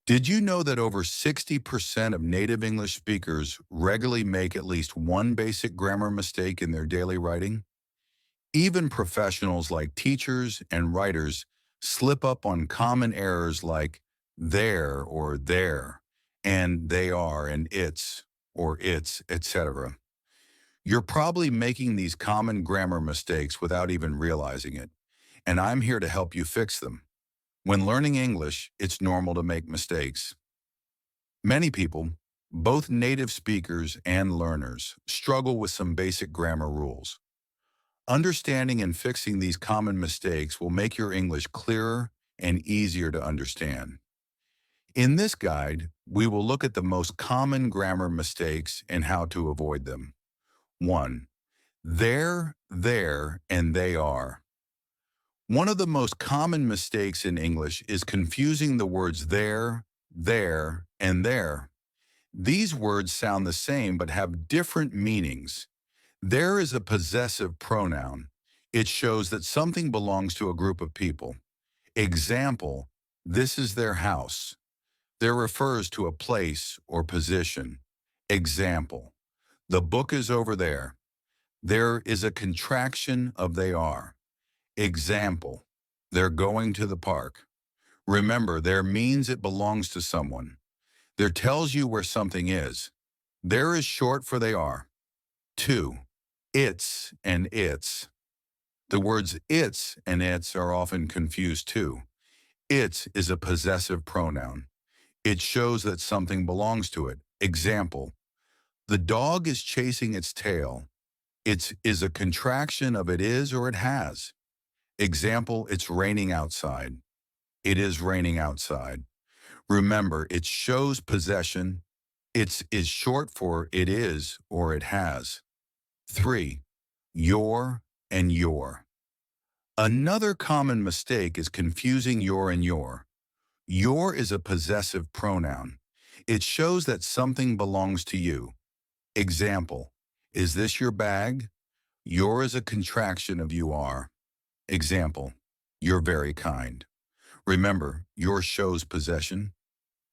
Did you know that over 60% of native English speakers regularly make at least one basic grammar mistake in their daily writing? Even professionals like teachers and writers slip up on common errors like there or there, and they are and it's or it's, etc. You're probably making these common grammar mistakes without even realizing it, and I'm here to help you fix them. When learning English, it's normal to make mistakes. Many people, both native speakers and learners, struggle with some basic grammar rules. Understanding and fixing these common mistakes will make your English clearer and easier to understand. In this guide, we will look at the most common grammar mistakes and how to avoid them. 1. There, and they are. One of the most common mistakes in English is confusing the words there, and there. These words sound the same but have different meanings. There is a possessive pronoun. It shows that something belongs to a group of people. Example, this is their house. There refers to a place or position. Example, the book is over there. There is a contraction of they are. Example, they're going to the park. Remember, there means it belongs to someone. There tells you where something is. There is short for they are. 2. It's and its. The words it's and its are often confused too. It is a possessive pronoun. It shows that something belongs to it. Example, the dog is chasing its tail. It is a contraction of it is or it has. Example, it's raining outside. It is raining outside. Remember, it shows possession. It is short for it is or it has. 3. Your and your. Another common mistake is confusing your and your. Your is a possessive pronoun. It shows that something belongs to you. Example, is this your bag? Your is a contraction of you are. Example, you're very kind. Remember, your shows possession.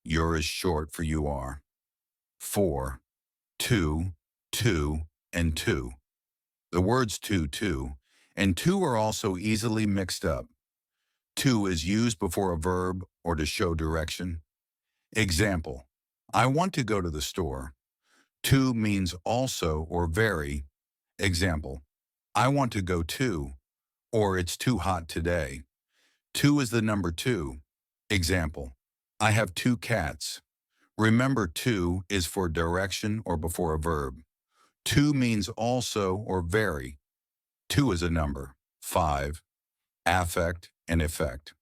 Your is short for you are. 4. Two, and two. The words two, and two are also easily mixed up. To is used before a verb or to show direction. Example, I want to go to the store. To means also or very. Example, I want to go too, or it's too hot today. Two is the number 2. Example, I have 2 cats. Remember, to is for direction or before a verb. To means also or very. 2 is a number. 5. Affect and effect.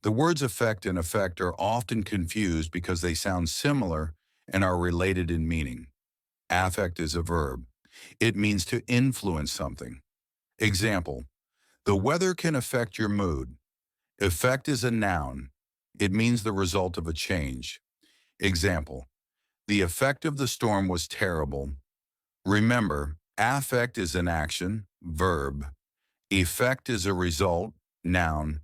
The words affect and effect are often confused because they sound similar and are related in meaning. Affect is a verb. It means to influence something. Example, the weather can affect your mood. Effect is a noun. It means the result of a change. Example, the effect of the storm was terrible. Remember, affect is an action, verb. Effect is a result, noun.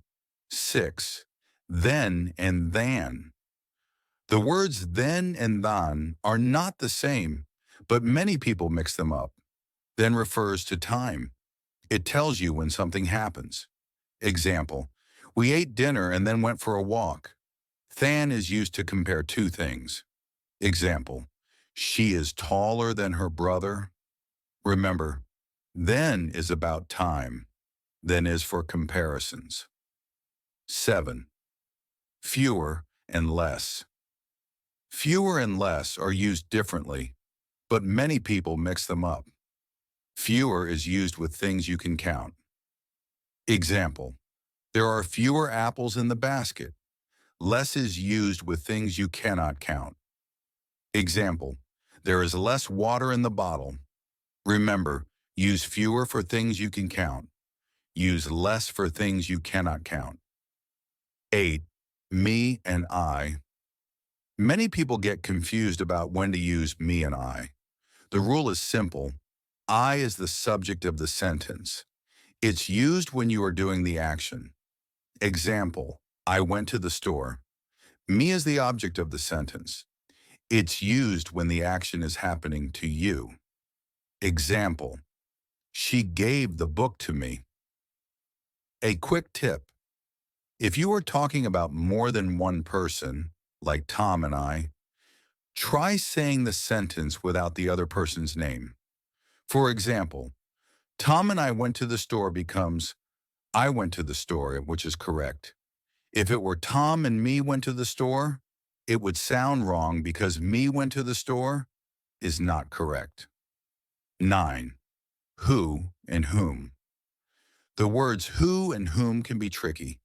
6. Then and than. The words then and than are not the same, but many people mix them up. Then refers to time. It tells you when something happens. Example, we ate dinner and then went for a walk. Than is used to compare two things. Example, she is taller than her brother. Remember, then is about time. Then is for comparisons. 7. Fewer and less. Fewer and less are used differently, but many people mix them up. Fewer is used with things you can count. Example, there are fewer apples in the basket. Less is used with things you cannot count. Example, there is less water in the bottle. Remember, use fewer for things you can count. Use less for things you cannot count. 8. Me and I. Many people get confused about when to use me and I. The rule is simple. I is the subject of the sentence. It's used when you are doing the action. Example, I went to the store. Me is the object of the sentence. It's used when the action is happening to you. Example, she gave the book to me. A quick tip. If you are talking about more than one person, like Tom and I, try saying the sentence without the other person's name. For example, Tom and I went to the store becomes I went to the store, which is correct. If it were Tom and me went to the store, it would sound wrong because me went to the store is not correct. 9. Who and whom. The words who and whom can be tricky.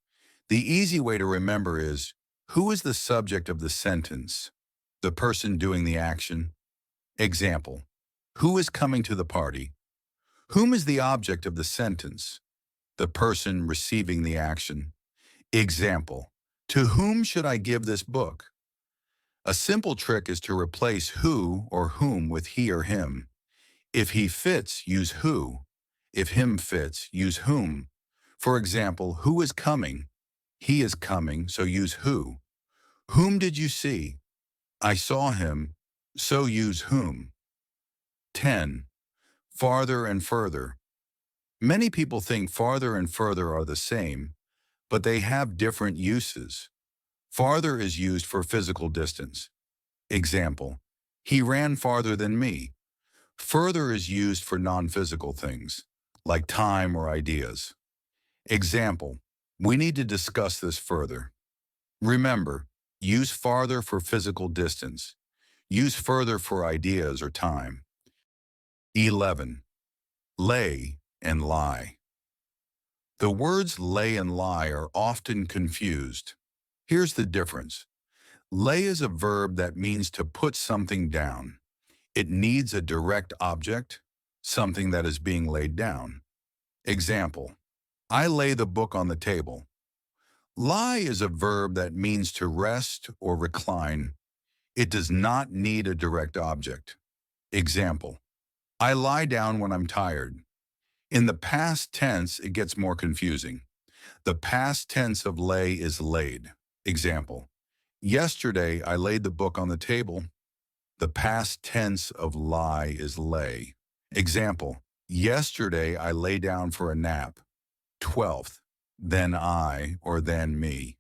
The easy way to remember is, who is the subject of the sentence? The person doing the action. Example, who is coming to the party? Whom is the object of the sentence? The person receiving the action. Example, to whom should I give this book? A simple trick is to replace who or whom with he or him. If he fits, use who. If him fits, use whom. For example, who is coming? He is coming, so use who. Whom did you see? I saw him, so use whom. 10. Farther and further. Many people think farther and further are the same, but they have different uses. Farther is used for physical distance. Example, he ran farther than me. Further is used for non-physical things, like time or ideas. Example, we need to discuss this further. Remember, use farther for physical distance. Use further for ideas or time. 11. Lay and lie. The words lay and lie are often confused. Here's the difference. Lay is a verb that means to put something down. It needs a direct object, something that is being laid down. Example, I lay the book on the table. Lie is a verb that means to rest or recline. It does not need a direct object. Example, I lie down when I'm tired. In the past tense, it gets more confusing. The past tense of lay is laid. Example, yesterday I laid the book on the table. The past tense of lie is lay. Example, yesterday I lay down for a nap. 12th, then I or then me.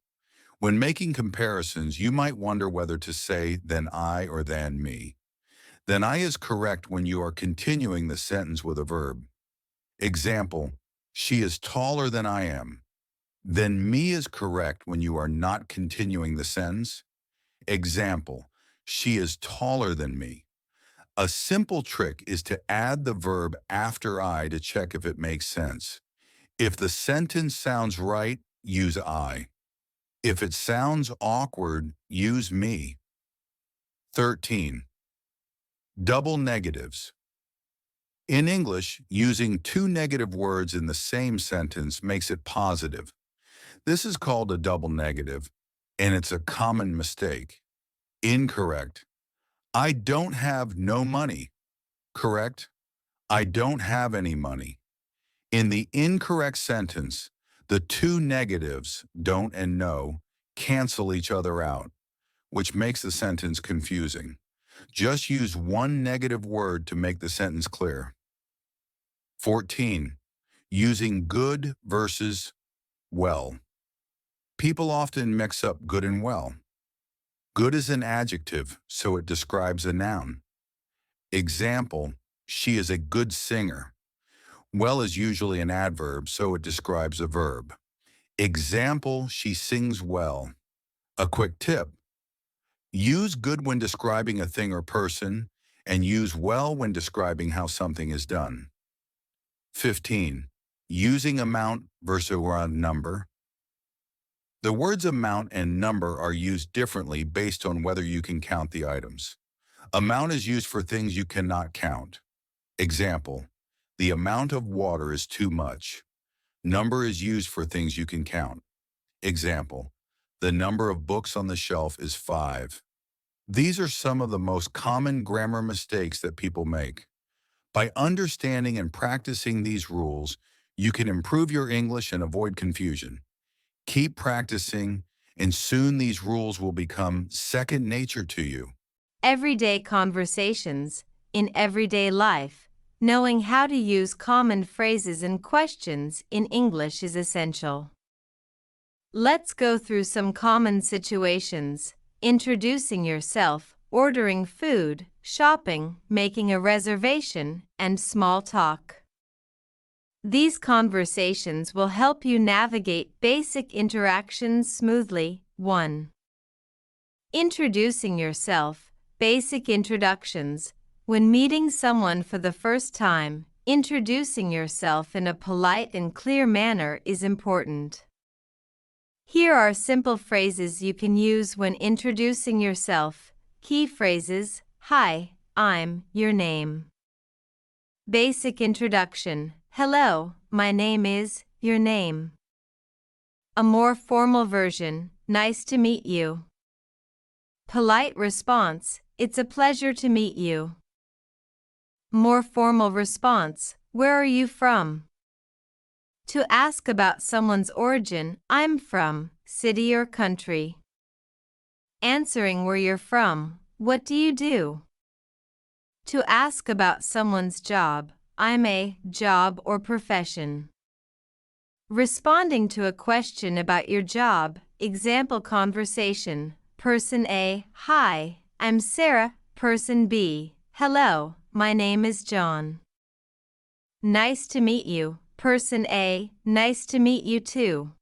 When making comparisons, you might wonder whether to say then I or then me. Then I is correct when you are continuing the sentence with a verb. Example, she is taller than I am. Then me is correct when you are not continuing the sentence. Example, she is taller than me. A simple trick is to add the verb after I to check if it makes sense. If the sentence sounds right, use I. If it sounds awkward, use me. 13. Double negatives. In English, using two negative words in the same sentence makes it positive. This is called a double negative, and it's a common mistake. Incorrect. I don't have no money. Correct. I don't have any money. In the incorrect sentence, the two negatives, don't and no, cancel each other out, which makes the sentence confusing. Just use one negative word to make the sentence clear. 14. Using good versus well. People often mix up good and well. Good is an adjective, so it describes a noun. Example, she is a good singer. Well is usually an adverb, so it describes a verb. Example, she sings well. A quick tip. Use good when describing a thing or person, and use well when describing how something is done. 15. Using amount versus round number. The words amount and number are used differently based on whether you can count the items. Amount is used for things you cannot count. Example, the amount of water is too much. Number is used for things you can count. Example, the number of books on the shelf is 5. These are some of the most common grammar mistakes that people make. By understanding and practicing these rules, you can improve your English and avoid confusion. Keep practicing, and soon these rules will become second nature to you. Everyday conversations. In everyday life, knowing how to use common phrases and questions in English is essential. Let's go through some common situations: introducing yourself, ordering food, shopping, making a reservation, and small talk. These conversations will help you navigate basic interactions smoothly. 1. Introducing yourself. Basic introductions. When meeting someone for the first time, introducing yourself in a polite and clear manner is important. Here are simple phrases you can use when introducing yourself. Key phrases: Hi, I'm, your name. Basic introduction: Hello, my name is, your name. A more formal version: Nice to meet you. Polite response: It's a pleasure to meet you. More formal response: Where are you from? To ask about someone's origin: I'm from, city or country. Answering where you're from: What do you do? To ask about someone's job: I'm a, job or profession. Responding to a question about your job. Example conversation: Person A: Hi, I'm Sarah. Person B: Hello, my name is John. Nice to meet you. Person A: Nice to meet you too.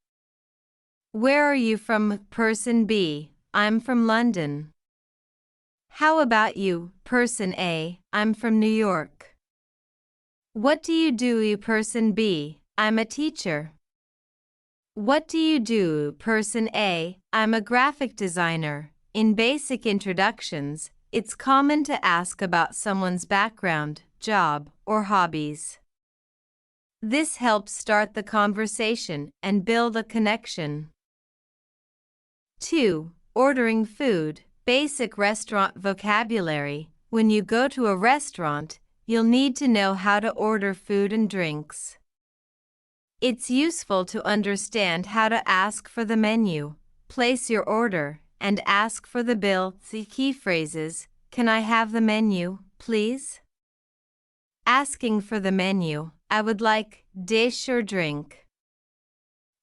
Where are you from? Person B: I'm from London. How about you? Person A: I'm from New York. What do you do? Person B: I'm a teacher. What do you do? Person A: I'm a graphic designer. In basic introductions, it's common to ask about someone's background, job, or hobbies. This helps start the conversation and build a connection. 2. Ordering food. Basic restaurant vocabulary. When you go to a restaurant, you'll need to know how to order food and drinks. It's useful to understand how to ask for the menu, place your order, and ask for the bill. The key phrases: Can I have the menu, please? Asking for the menu: I would like dish or drink.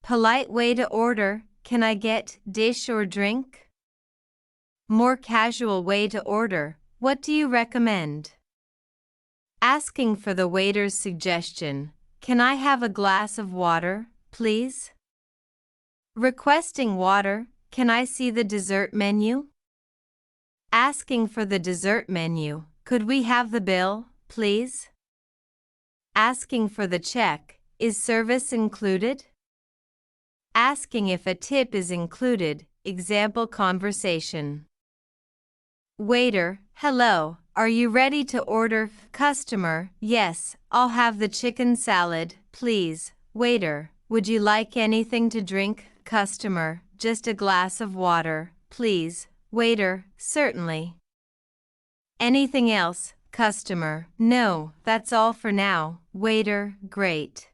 Polite way to order: Can I get dish or drink? More casual way to order: What do you recommend? Asking for the waiter's suggestion: Can I have a glass of water, please? Requesting water: Can I see the dessert menu? Asking for the dessert menu: Could we have the bill, please? Asking for the check: Is service included? Asking if a tip is included. Example conversation. Waiter: Hello, are you ready to order? Customer: Yes, I'll have the chicken salad, please. Waiter: Would you like anything to drink? Customer: Just a glass of water, please. Waiter: Certainly. Anything else? Customer: No, that's all for now. Waiter: Great.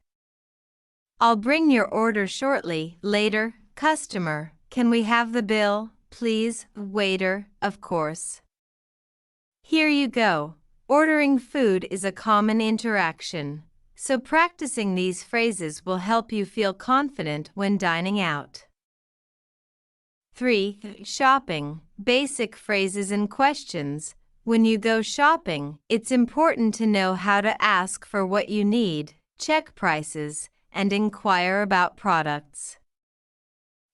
I'll bring your order shortly. Later. Customer: Can we have the bill, please? Waiter: Of course. Here you go. Ordering food is a common interaction, so practicing these phrases will help you feel confident when dining out. 3. Shopping. Basic phrases and questions. When you go shopping, it's important to know how to ask for what you need, check prices, and inquire about products.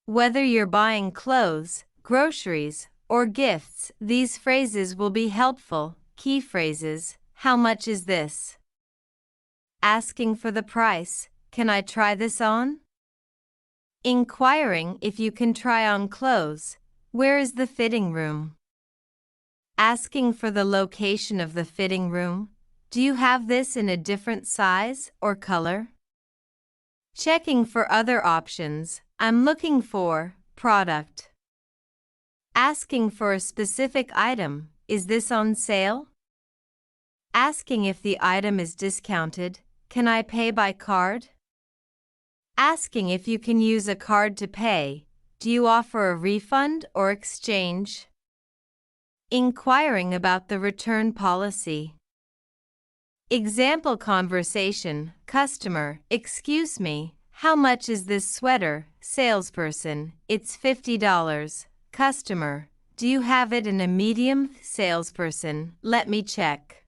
Whether you're buying clothes, groceries, or gifts, these phrases will be helpful. Key phrases: How much is this? Asking for the price: Can I try this on? Inquiring if you can try on clothes: Where is the fitting room? Asking for the location of the fitting room: Do you have this in a different size or color? Checking for other options: I'm looking for product. Asking for a specific item: Is this on sale? Asking if the item is discounted: Can I pay by card? Asking if you can use a card to pay: Do you offer a refund or exchange? Inquiring about the return policy. Example conversation. Customer, excuse me, how much is this sweater? Salesperson, it's $50. Customer, do you have it in a medium? Salesperson, let me check.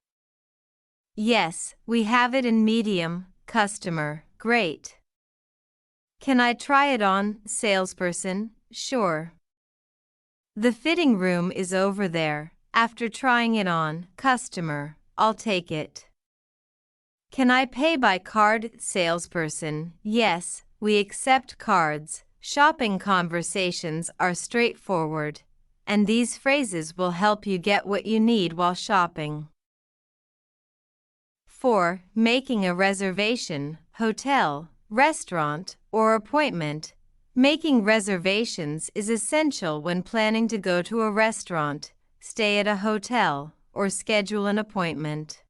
Yes, we have it in medium. Customer, great. Can I try it on? Salesperson, sure. The fitting room is over there. After trying it on, customer, I'll take it. Can I pay by card? Salesperson, yes, we accept cards. Shopping conversations are straightforward, and these phrases will help you get what you need while shopping. 4. Making a reservation, hotel, restaurant, or appointment. Making reservations is essential when planning to go to a restaurant, stay at a hotel, or schedule an appointment.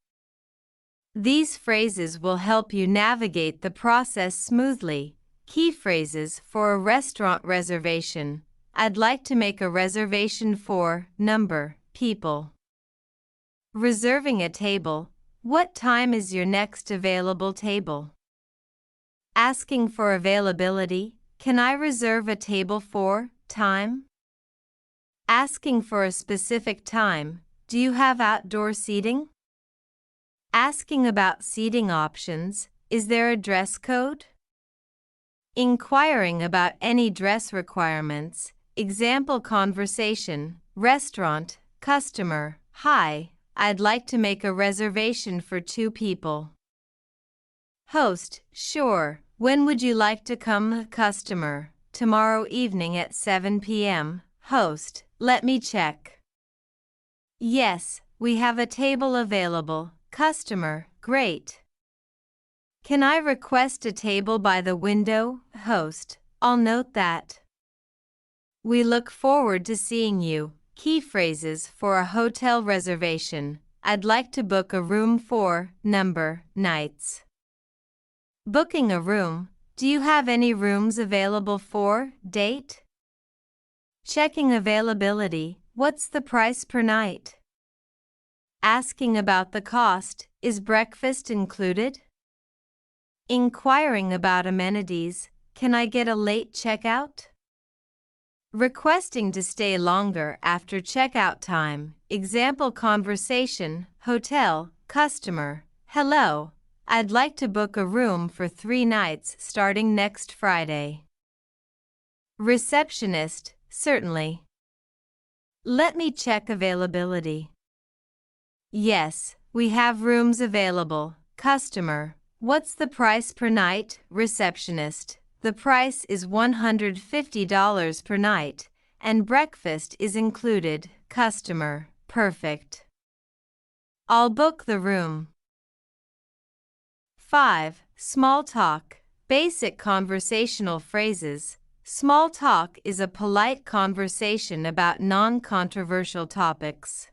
These phrases will help you navigate the process smoothly. Key phrases for a restaurant reservation. I'd like to make a reservation for number, people. Reserving a table. What time is your next available table? Asking for availability. Can I reserve a table for time? Asking for a specific time. Do you have outdoor seating? Asking about seating options. Is there a dress code? Inquiring about any dress requirements. Example conversation. Restaurant, customer, hi, I'd like to make a reservation for 2 people. Host, sure, when would you like to come? Customer, tomorrow evening at 7 p.m. Host, let me check. Yes, we have a table available. Customer, great. Can I request a table by the window? Host, I'll note that. We look forward to seeing you. Key phrases for a hotel reservation. I'd like to book a room for number, nights. Booking a room. Do you have any rooms available for date? Checking availability. What's the price per night? Asking about the cost. Is breakfast included? Inquiring about amenities. Can I get a late checkout? Requesting to stay longer after checkout time. Example conversation. Hotel, customer, hello. I'd like to book a room for 3 nights starting next Friday. Receptionist, certainly. Let me check availability. Yes, we have rooms available. Customer, what's the price per night? Receptionist, the price is $150 per night, and breakfast is included. Customer, perfect. I'll book the room. 5. Small talk. Basic conversational phrases. Small talk is a polite conversation about non-controversial topics.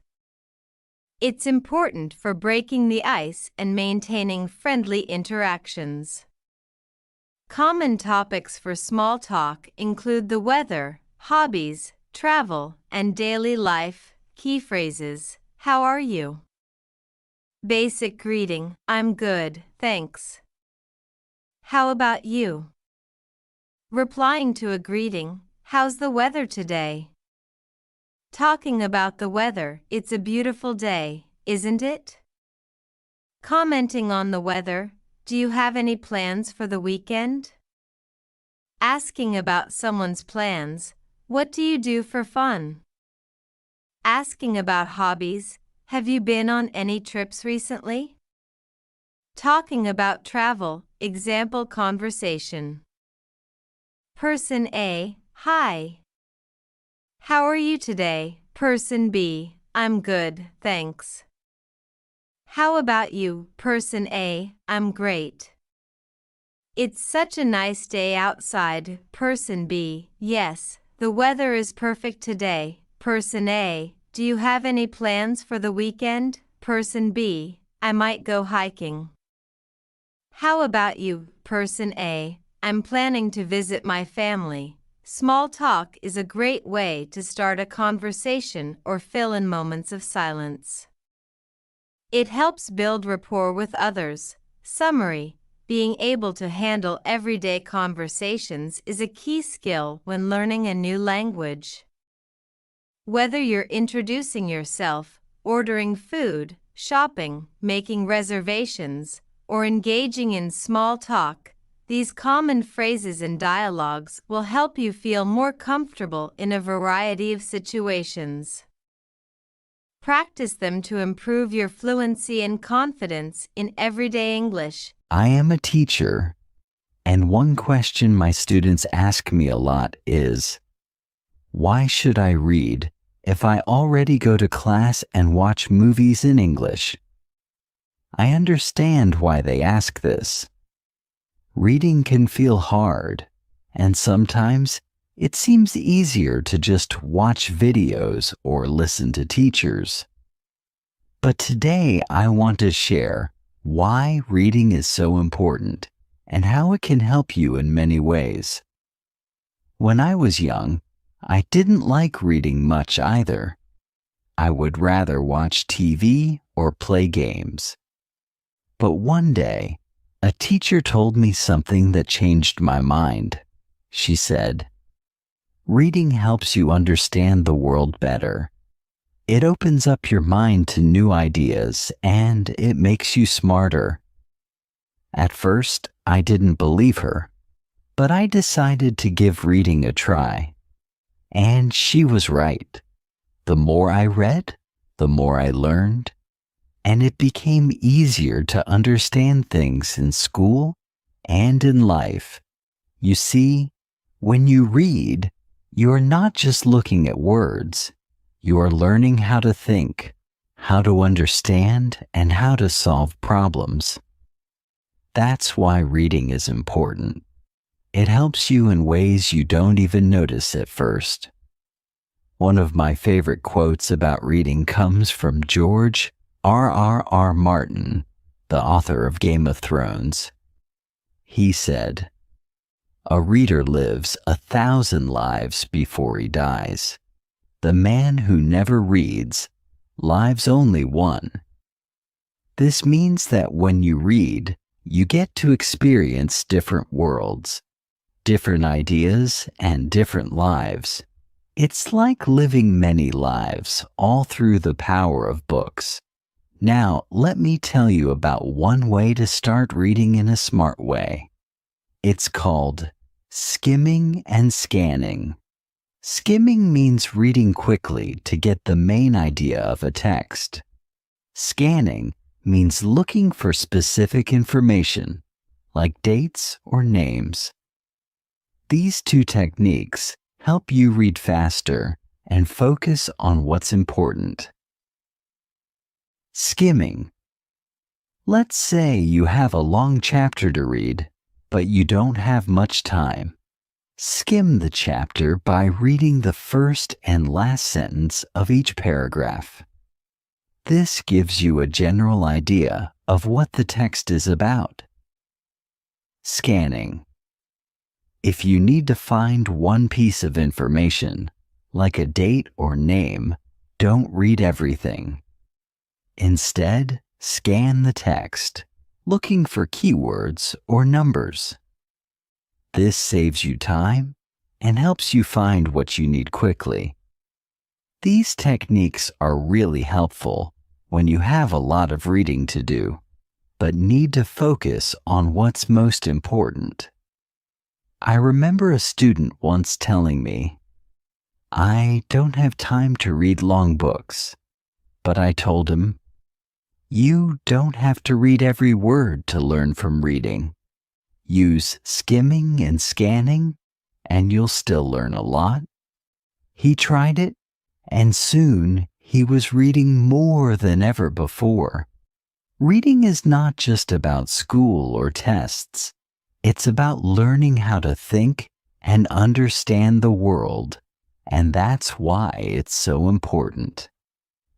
It's important for breaking the ice and maintaining friendly interactions. Common topics for small talk include the weather, hobbies, travel, and daily life. Key phrases. How are you? Basic greeting. I'm good, thanks. How about you? Replying to a greeting. How's the weather today? Talking about the weather. It's a beautiful day, isn't it? Commenting on the weather. Do you have any plans for the weekend? Asking about someone's plans. What do you do for fun? Asking about hobbies. Have you been on any trips recently? Talking about travel. Example conversation. Person A, hi. How are you today? Person B, I'm good, thanks. How about you? Person A, I'm great. It's such a nice day outside. Person B, yes, the weather is perfect today. Person A, do you have any plans for the weekend? Person B, I might go hiking. How about you? Person A, I'm planning to visit my family. Small talk is a great way to start a conversation or fill in moments of silence. It helps build rapport with others. Summary: being able to handle everyday conversations is a key skill when learning a new language. Whether you're introducing yourself, ordering food, shopping, making reservations, or engaging in small talk, these common phrases and dialogues will help you feel more comfortable in a variety of situations. Practice them to improve your fluency and confidence in everyday English. I am a teacher, and one question my students ask me a lot is, why should I read if I already go to class and watch movies in English? I understand why they ask this. Reading can feel hard, and sometimes it seems easier to just watch videos or listen to teachers. But today I want to share why reading is so important and how it can help you in many ways. When I was young, I didn't like reading much either. I would rather watch TV or play games. But one day, a teacher told me something that changed my mind. She said, "Reading helps you understand the world better. It opens up your mind to new ideas and it makes you smarter." At first, I didn't believe her, but I decided to give reading a try. And she was right. The more I read, the more I learned, and it became easier to understand things in school and in life. You see, when you read, you are not just looking at words. You are learning how to think, how to understand, and how to solve problems. That's why reading is important. It helps you in ways you don't even notice at first. One of my favorite quotes about reading comes from George R.R.R. Martin, the author of Game of Thrones. He said, "A reader lives 1,000 lives before he dies. The man who never reads lives only one." This means that when you read, you get to experience different worlds, different ideas, and different lives. It's like living many lives, all through the power of books. Now, let me tell you about one way to start reading in a smart way. It's called skimming and scanning. Skimming means reading quickly to get the main idea of a text. Scanning means looking for specific information, like dates or names. These two techniques help you read faster and focus on what's important. Skimming. Let's say you have a long chapter to read, but you don't have much time. Skim the chapter by reading the first and last sentence of each paragraph. This gives you a general idea of what the text is about. Scanning. If you need to find one piece of information, like a date or name, don't read everything. Instead, scan the text, looking for keywords or numbers. This saves you time and helps you find what you need quickly. These techniques are really helpful when you have a lot of reading to do, but need to focus on what's most important. I remember a student once telling me, "I don't have time to read long books," but I told him, "You don't have to read every word to learn from reading. Use skimming and scanning, and you'll still learn a lot." He tried it, and soon he was reading more than ever before. Reading is not just about school or tests. It's about learning how to think and understand the world, and that's why it's so important.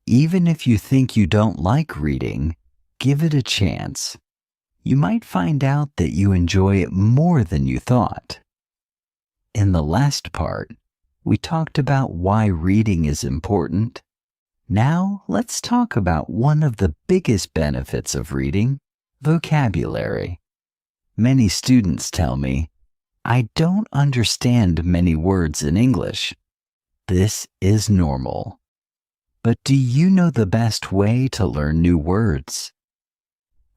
Even if you think you don't like reading, give it a chance. You might find out that you enjoy it more than you thought. In the last part, we talked about why reading is important. Now, let's talk about one of the biggest benefits of reading, vocabulary. Many students tell me, I don't understand many words in English. This is normal. But do you know the best way to learn new words?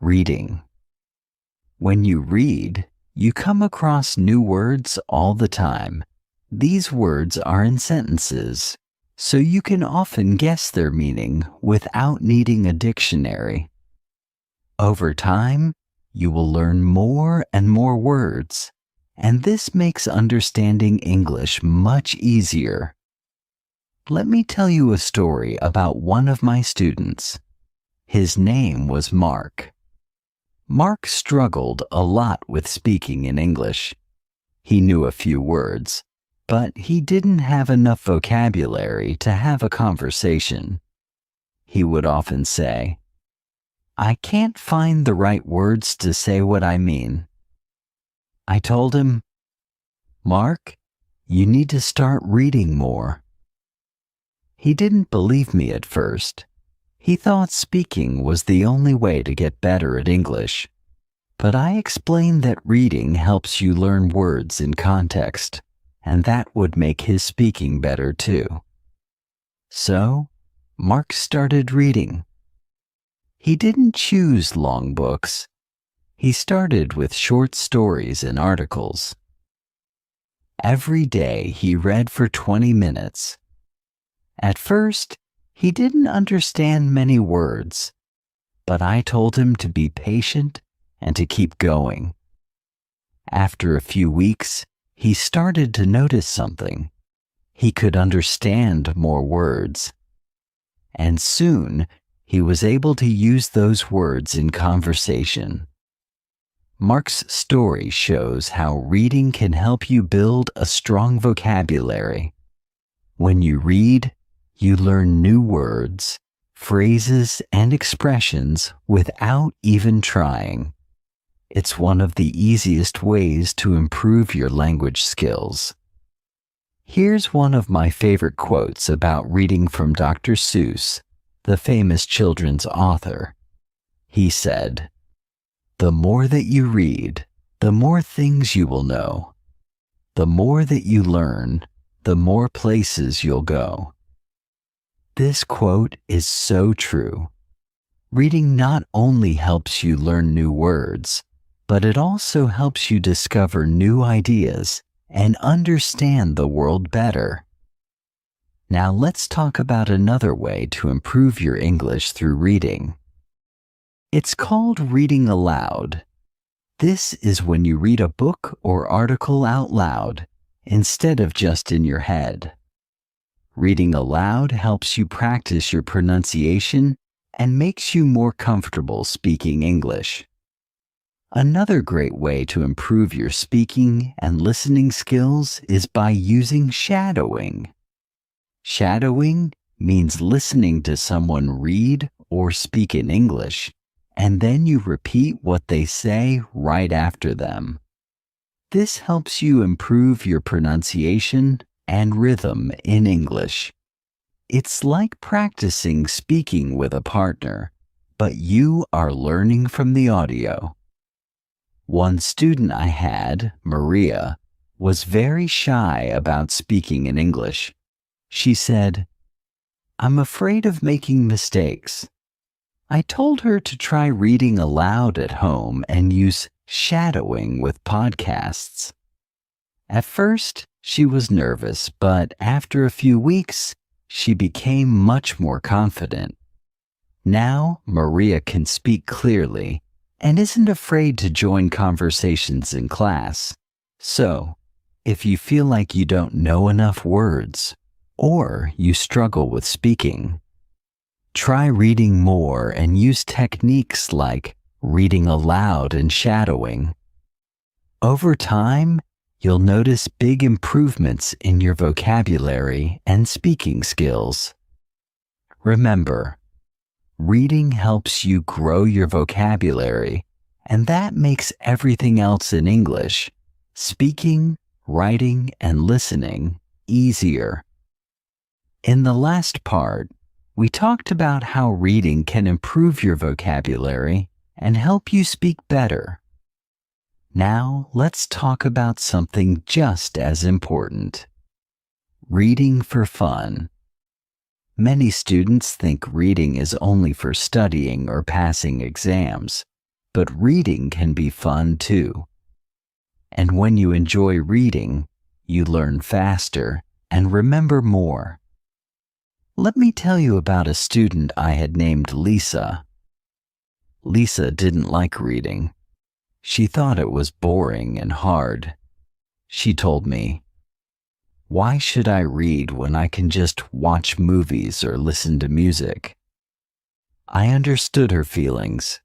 Reading. When you read, you come across new words all the time. These words are in sentences, so you can often guess their meaning without needing a dictionary. Over time, you will learn more and more words, and this makes understanding English much easier. Let me tell you a story about one of my students. His name was Mark. Mark struggled a lot with speaking in English. He knew a few words, but he didn't have enough vocabulary to have a conversation. He would often say, I can't find the right words to say what I mean. I told him, Mark, you need to start reading more. He didn't believe me at first. He thought speaking was the only way to get better at English. But I explained that reading helps you learn words in context, and that would make his speaking better too. So, Mark started reading. He didn't choose long books. He started with short stories and articles. Every day he read for 20 minutes. At first, he didn't understand many words, but I told him to be patient and to keep going. After a few weeks, he started to notice something. He could understand more words. And soon, he was able to use those words in conversation. Mark's story shows how reading can help you build a strong vocabulary. When you read, you learn new words, phrases, and expressions without even trying. It's one of the easiest ways to improve your language skills. Here's one of my favorite quotes about reading from Dr. Seuss, the famous children's author. He said, "The more that you read, the more things you will know. The more that you learn, the more places you'll go." This quote is so true. Reading not only helps you learn new words, but it also helps you discover new ideas and understand the world better. Now let's talk about another way to improve your English through reading. It's called reading aloud. This is when you read a book or article out loud instead of just in your head. Reading aloud helps you practice your pronunciation and makes you more comfortable speaking English. Another great way to improve your speaking and listening skills is by using shadowing. Shadowing means listening to someone read or speak in English, and then you repeat what they say right after them. This helps you improve your pronunciation and rhythm in English. It's like practicing speaking with a partner, but you are learning from the audio. One student I had, Maria, was very shy about speaking in English. She said, "I'm afraid of making mistakes." I told her to try reading aloud at home and use shadowing with podcasts. At first, she was nervous, but after a few weeks, she became much more confident. Now, Maria can speak clearly and isn't afraid to join conversations in class. So, if you feel like you don't know enough words, or you struggle with speaking, try reading more and use techniques like reading aloud and shadowing. Over time, you'll notice big improvements in your vocabulary and speaking skills. Remember, reading helps you grow your vocabulary, and that makes everything else in English, speaking, writing and listening easier. In the last part, we talked about how reading can improve your vocabulary and help you speak better. Now let's talk about something just as important: reading for fun. Many students think reading is only for studying or passing exams, but reading can be fun too. And when you enjoy reading, you learn faster and remember more. Let me tell you about a student I had named Lisa. Lisa didn't like reading. She thought it was boring and hard. She told me, "Why should I read when I can just watch movies or listen to music?" I understood her feelings.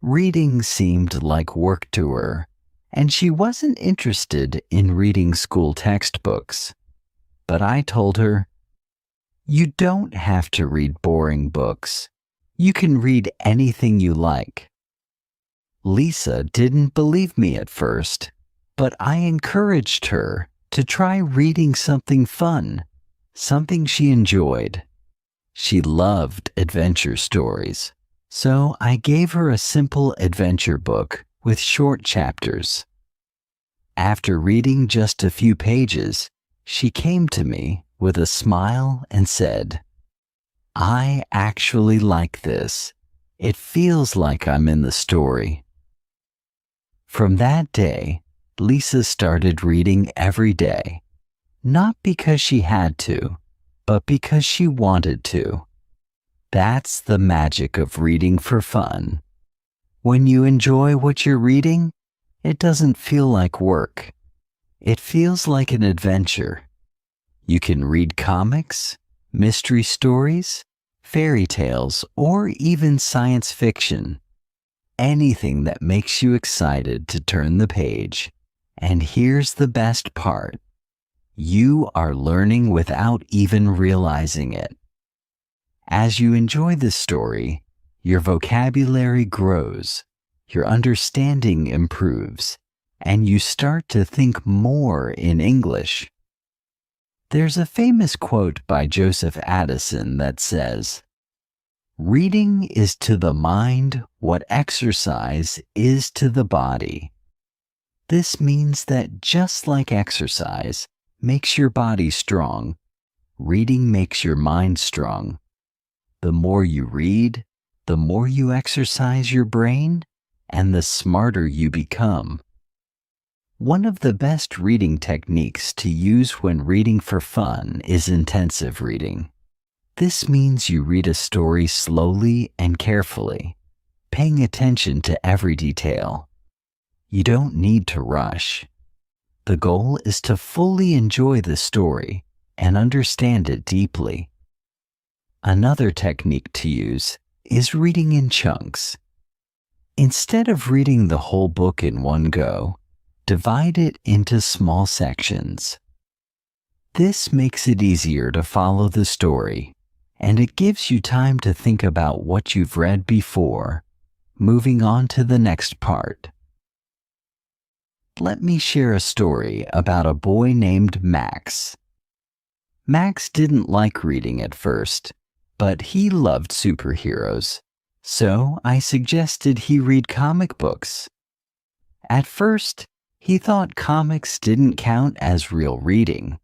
Reading seemed like work to her, and she wasn't interested in reading school textbooks. But I told her, "You don't have to read boring books. You can read anything you like." Lisa didn't believe me at first, but I encouraged her to try reading something fun, something she enjoyed. She loved adventure stories, so I gave her a simple adventure book with short chapters. After reading just a few pages, she came to me with a smile and said, "I actually like this. It feels like I'm in the story." From that day, Lisa started reading every day, not because she had to, but because she wanted to. That's the magic of reading for fun. When you enjoy what you're reading, it doesn't feel like work. It feels like an adventure. You can read comics, mystery stories, fairy tales, or even science fiction. Anything that makes you excited to turn the page. And here's the best part: you are learning without even realizing it. As you enjoy this story, your vocabulary grows, your understanding improves, and you start to think more in English. There's a famous quote by Joseph Addison that says, "Reading is to the mind what exercise is to the body." This means that just like exercise makes your body strong, reading makes your mind strong. The more you read, the more you exercise your brain, and the smarter you become. One of the best reading techniques to use when reading for fun is intensive reading. This means you read a story slowly and carefully, paying attention to every detail. You don't need to rush. The goal is to fully enjoy the story and understand it deeply. Another technique to use is reading in chunks. Instead of reading the whole book in one go, divide it into small sections. This makes it easier to follow the story, and it gives you time to think about what you've read before, moving on to the next part. Let me share a story about a boy named Max. Max didn't like reading at first, but he loved superheroes, so I suggested he read comic books. At first, he thought comics didn't count as real reading,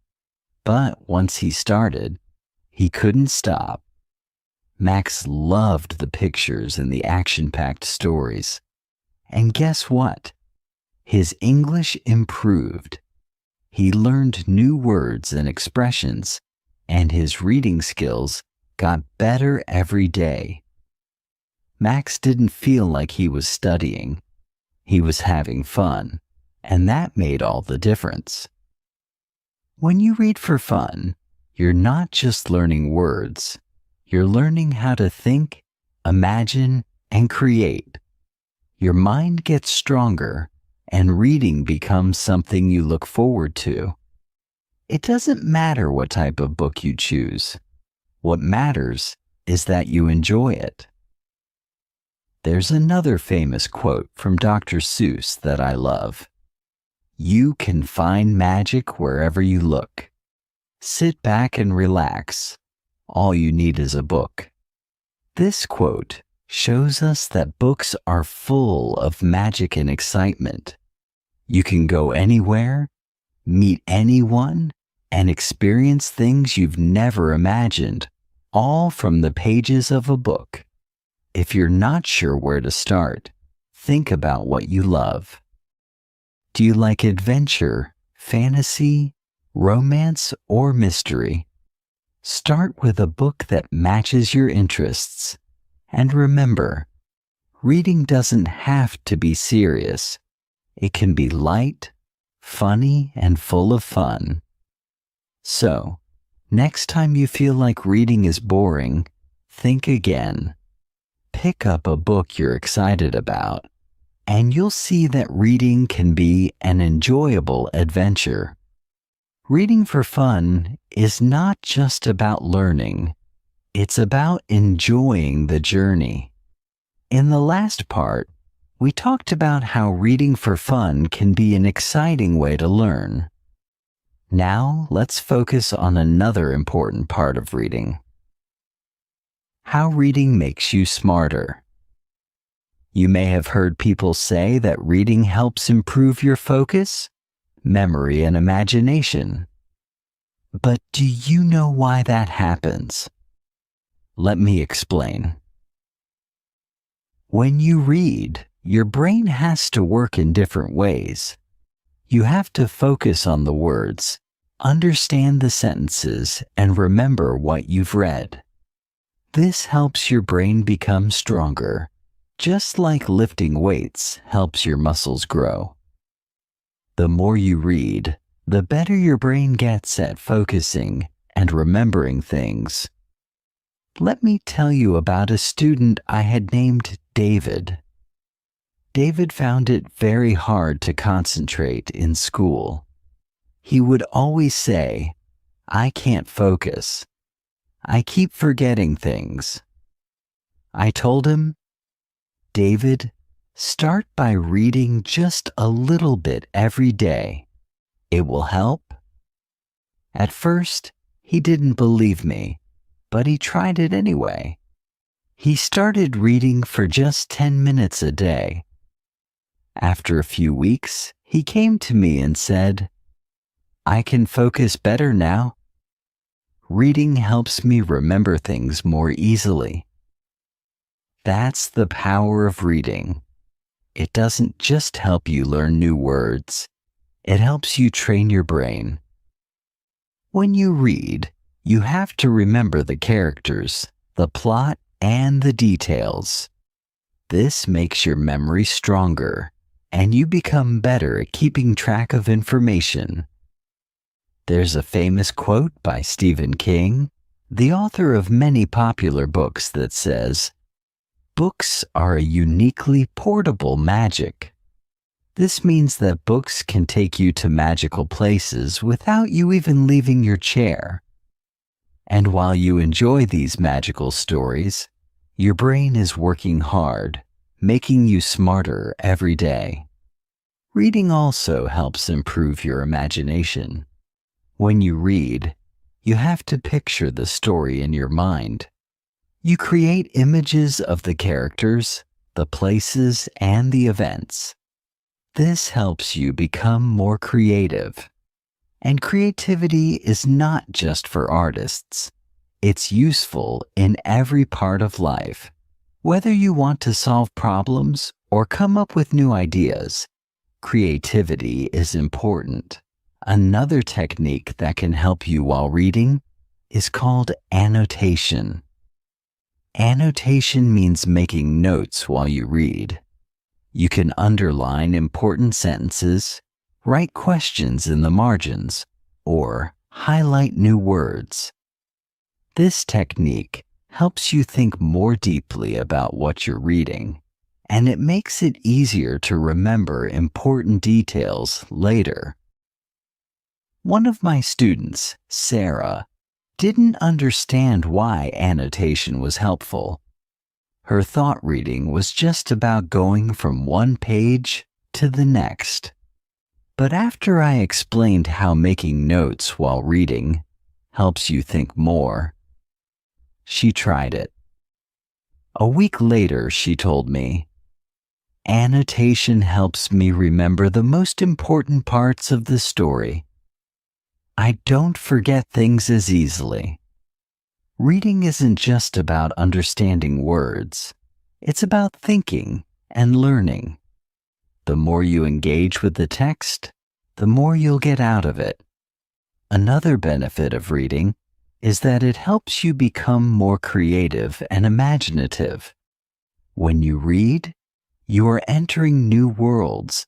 but once he started, he couldn't stop. Max loved the pictures and the action-packed stories. And guess what? His English improved. He learned new words and expressions, and his reading skills got better every day. Max didn't feel like he was studying. He was having fun, and that made all the difference. When you read for fun, you're not just learning words. You're learning how to think, imagine, and create. Your mind gets stronger, and reading becomes something you look forward to. It doesn't matter what type of book you choose. What matters is that you enjoy it. There's another famous quote from Dr. Seuss that I love. You can find magic wherever you look. Sit back and relax. All you need is a book. This quote shows us that books are full of magic and excitement. You can go anywhere, meet anyone, and experience things you've never imagined, all from the pages of a book. If you're not sure where to start, think about what you love. Do you like adventure, fantasy, romance, or mystery? Start with a book that matches your interests. And remember, reading doesn't have to be serious. It can be light, funny, and full of fun. So, next time you feel like reading is boring, think again. Pick up a book you're excited about, and you'll see that reading can be an enjoyable adventure. Reading for fun is not just about learning. It's about enjoying the journey. In the last part, we talked about how reading for fun can be an exciting way to learn. Now, let's focus on another important part of reading. How reading makes you smarter. You may have heard people say that reading helps improve your focus, memory, and imagination. But do you know why that happens? Let me explain. When you read, your brain has to work in different ways. You have to focus on the words, understand the sentences, and remember what you've read. This helps your brain become stronger, just like lifting weights helps your muscles grow. The more you read, the better your brain gets at focusing and remembering things. Let me tell you about a student I had named David. David found it very hard to concentrate in school. He would always say, "I can't focus. I keep forgetting things." I told him, "David, start by reading just a little bit every day. It will help." At first, he didn't believe me, but he tried it anyway. He started reading for just 10 minutes a day. After a few weeks, he came to me and said, "I can focus better now. Reading helps me remember things more easily." That's the power of reading. It doesn't just help you learn new words. It helps you train your brain. When you read, you have to remember the characters, the plot, and the details. This makes your memory stronger, and you become better at keeping track of information. There's a famous quote by Stephen King, the author of many popular books, that says, "Books are a uniquely portable magic." This means that books can take you to magical places without you even leaving your chair. And while you enjoy these magical stories, your brain is working hard, making you smarter every day. Reading also helps improve your imagination. When you read, you have to picture the story in your mind. You create images of the characters, the places, and the events. This helps you become more creative. And creativity is not just for artists. It's useful in every part of life. Whether you want to solve problems or come up with new ideas, creativity is important. Another technique that can help you while reading is called annotation. Annotation means making notes while you read. You can underline important sentences, write questions in the margins, or highlight new words. This technique helps you think more deeply about what you're reading, and it makes it easier to remember important details later. One of my students, Sarah, didn't understand why annotation was helpful. Her thought reading was just about going from one page to the next. But after I explained how making notes while reading helps you think more, she tried it. A week later, she told me, "Annotation helps me remember the most important parts of the story. I don't forget things as easily." Reading isn't just about understanding words. It's about thinking and learning. The more you engage with the text, the more you'll get out of it. Another benefit of reading is that it helps you become more creative and imaginative. When you read, you are entering new worlds,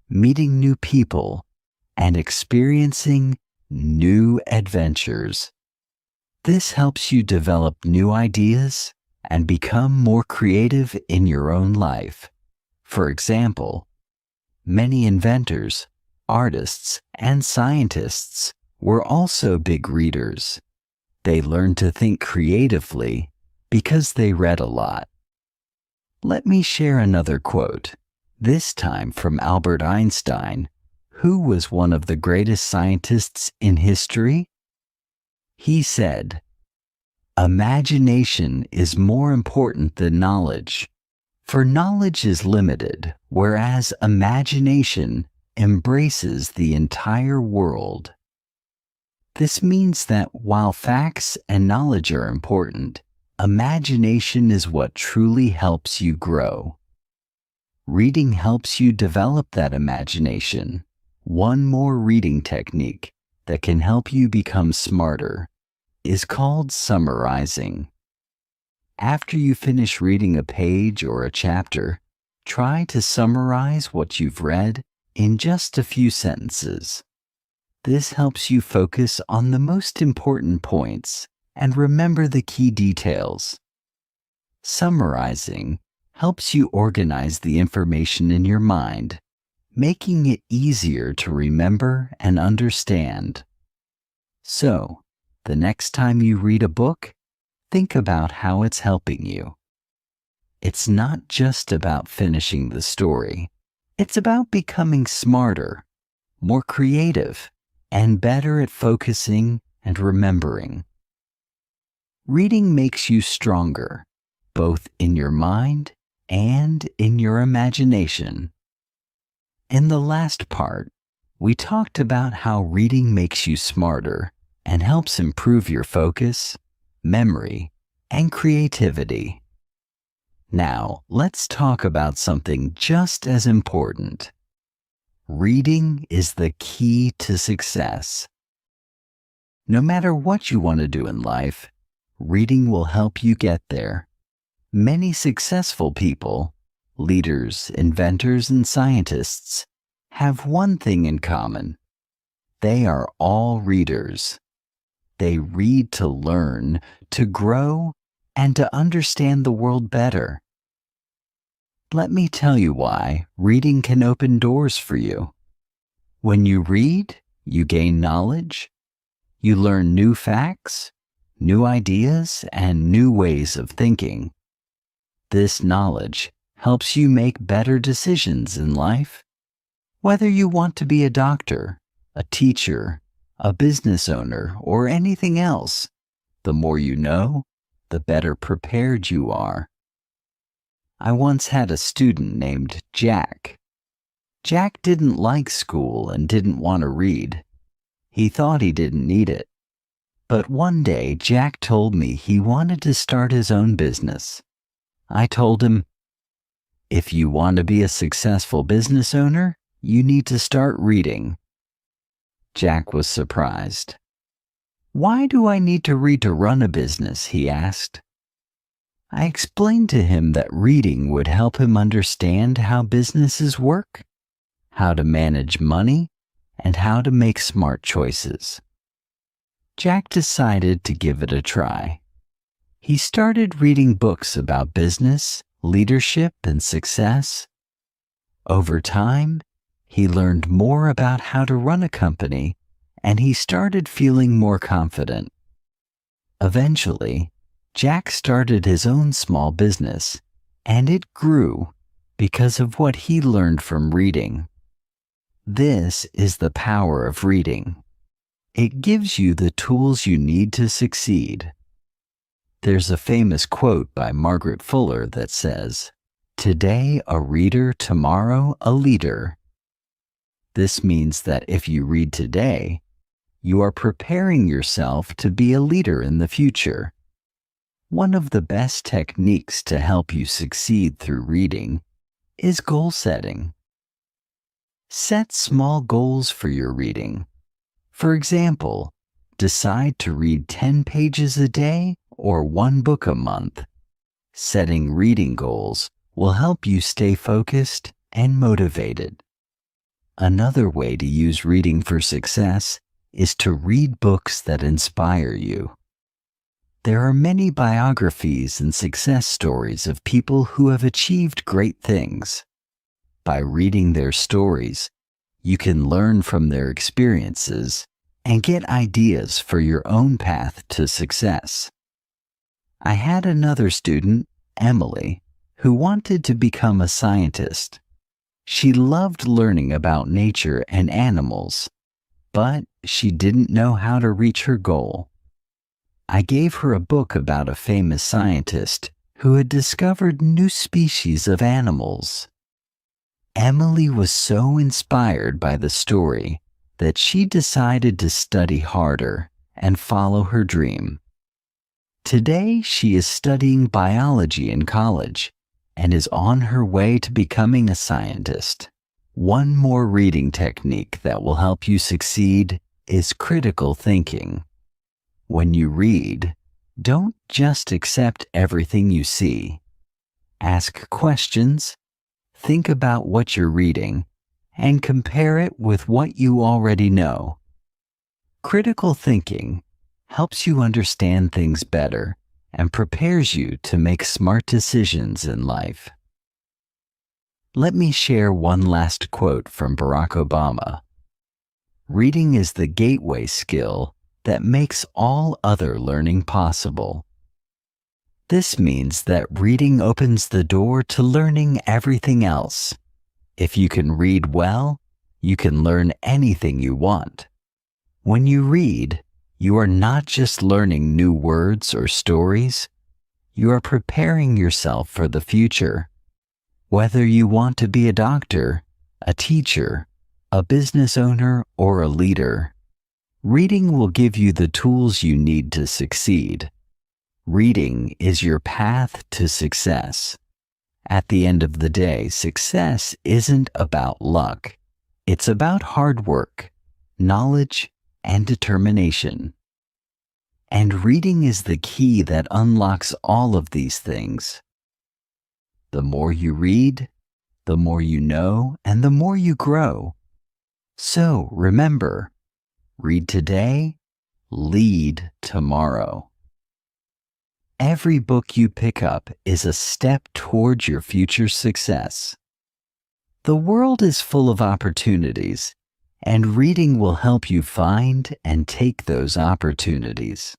meeting new people, and experiencing new adventures. This helps you develop new ideas and become more creative in your own life. For example, many inventors, artists, and scientists were also big readers. They learned to think creatively because they read a lot. Let me share another quote, this time from Albert Einstein, who was one of the greatest scientists in history. He said, "Imagination is more important than knowledge, for knowledge is limited, whereas imagination embraces the entire world." This means that while facts and knowledge are important, imagination is what truly helps you grow. Reading helps you develop that imagination. One more reading technique that can help you become smarter is called summarizing. After you finish reading a page or a chapter, try to summarize what you've read in just a few sentences. This helps you focus on the most important points and remember the key details. Summarizing helps you organize the information in your mind, making it easier to remember and understand. So, the next time you read a book, think about how it's helping you. It's not just about finishing the story. It's about becoming smarter, more creative, and better at focusing and remembering. Reading makes you stronger, both in your mind and in your imagination. In the last part, we talked about how reading makes you smarter and helps improve your focus, memory, and creativity. Now, let's talk about something just as important. Reading is the key to success. No matter what you want to do in life, reading will help you get there. Many successful people, leaders, inventors, and scientists, have one thing in common. They are all readers. They read to learn, to grow, and to understand the world better. Let me tell you why reading can open doors for you. When you read, you gain knowledge. You learn new facts, new ideas, and new ways of thinking. This knowledge helps you make better decisions in life. Whether you want to be a doctor, a teacher, a business owner, or anything else, the more you know, the better prepared you are. I once had a student named Jack. Jack didn't like school and didn't want to read. He thought he didn't need it. But one day, Jack told me he wanted to start his own business. I told him, "If you want to be a successful business owner, you need to start reading." Jack was surprised. "Why do I need to read to run a business?" he asked. I explained to him that reading would help him understand how businesses work, how to manage money, and how to make smart choices. Jack decided to give it a try. He started reading books about business, leadership, and success. Over time, he learned more about how to run a company, and he started feeling more confident. Eventually, Jack started his own small business, and it grew because of what he learned from reading. This is the power of reading. It gives you the tools you need to succeed. There's a famous quote by Margaret Fuller that says, "Today a reader, tomorrow a leader." This means that if you read today, you are preparing yourself to be a leader in the future. One of the best techniques to help you succeed through reading is goal setting. Set small goals for your reading. For example, decide to read 10 pages a day or one book a month. Setting reading goals will help you stay focused and motivated. Another way to use reading for success is to read books that inspire you. There are many biographies and success stories of people who have achieved great things. By reading their stories, you can learn from their experiences and get ideas for your own path to success. I had another student, Emily, who wanted to become a scientist. She loved learning about nature and animals, but she didn't know how to reach her goal. I gave her a book about a famous scientist who had discovered new species of animals. Emily was so inspired by the story that she decided to study harder and follow her dream. Today, she is studying biology in college and is on her way to becoming a scientist. One more reading technique that will help you succeed is critical thinking. When you read, don't just accept everything you see. Ask questions, think about what you're reading, and compare it with what you already know. Critical thinking helps you understand things better and prepares you to make smart decisions in life. Let me share one last quote from Barack Obama. "Reading is the gateway skill that makes all other learning possible." This means that reading opens the door to learning everything else. If you can read well, you can learn anything you want. When you read, you are not just learning new words or stories, you are preparing yourself for the future. Whether you want to be a doctor, a teacher, a business owner, or a leader, reading will give you the tools you need to succeed. Reading is your path to success. At the end of the day, success isn't about luck. It's about hard work, knowledge, and determination. And reading is the key that unlocks all of these things. The more you read, the more you know, and the more you grow. So remember, read today, lead tomorrow. Every book you pick up is a step towards your future success. The world is full of opportunities, and reading will help you find and take those opportunities.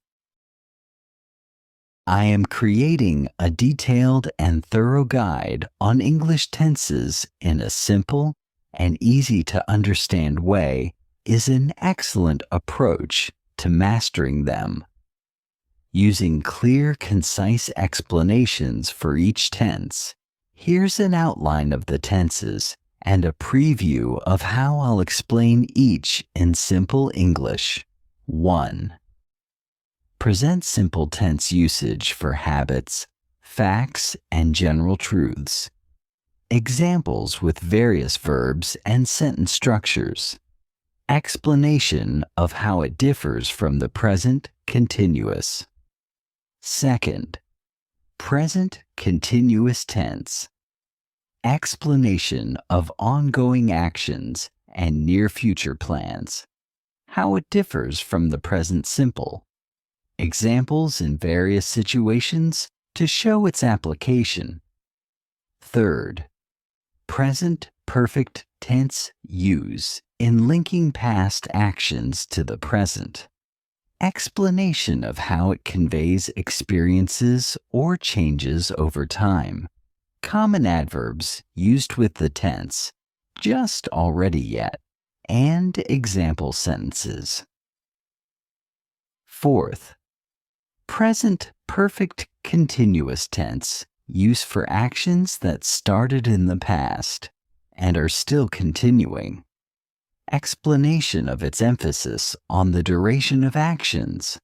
I am creating a detailed and thorough guide on English tenses in a simple and easy to understand way is an excellent approach to mastering them. Using clear, concise explanations for each tense, here's an outline of the tenses and a preview of how I'll explain each in simple English. 1. Present simple tense usage for habits, facts, and general truths. Examples with various verbs and sentence structures. Explanation of how it differs from the present continuous. Second, present continuous tense. Explanation of ongoing actions and near future plans. How it differs from the present simple. Examples in various situations to show its application. Third, present perfect tense use in linking past actions to the present. Explanation of how it conveys experiences or changes over time. Common adverbs used with the tense, just already yet. and example sentences. Fourth, present perfect continuous tense, use for actions that started in the past and are still continuing. Explanation of its emphasis on the duration of actions.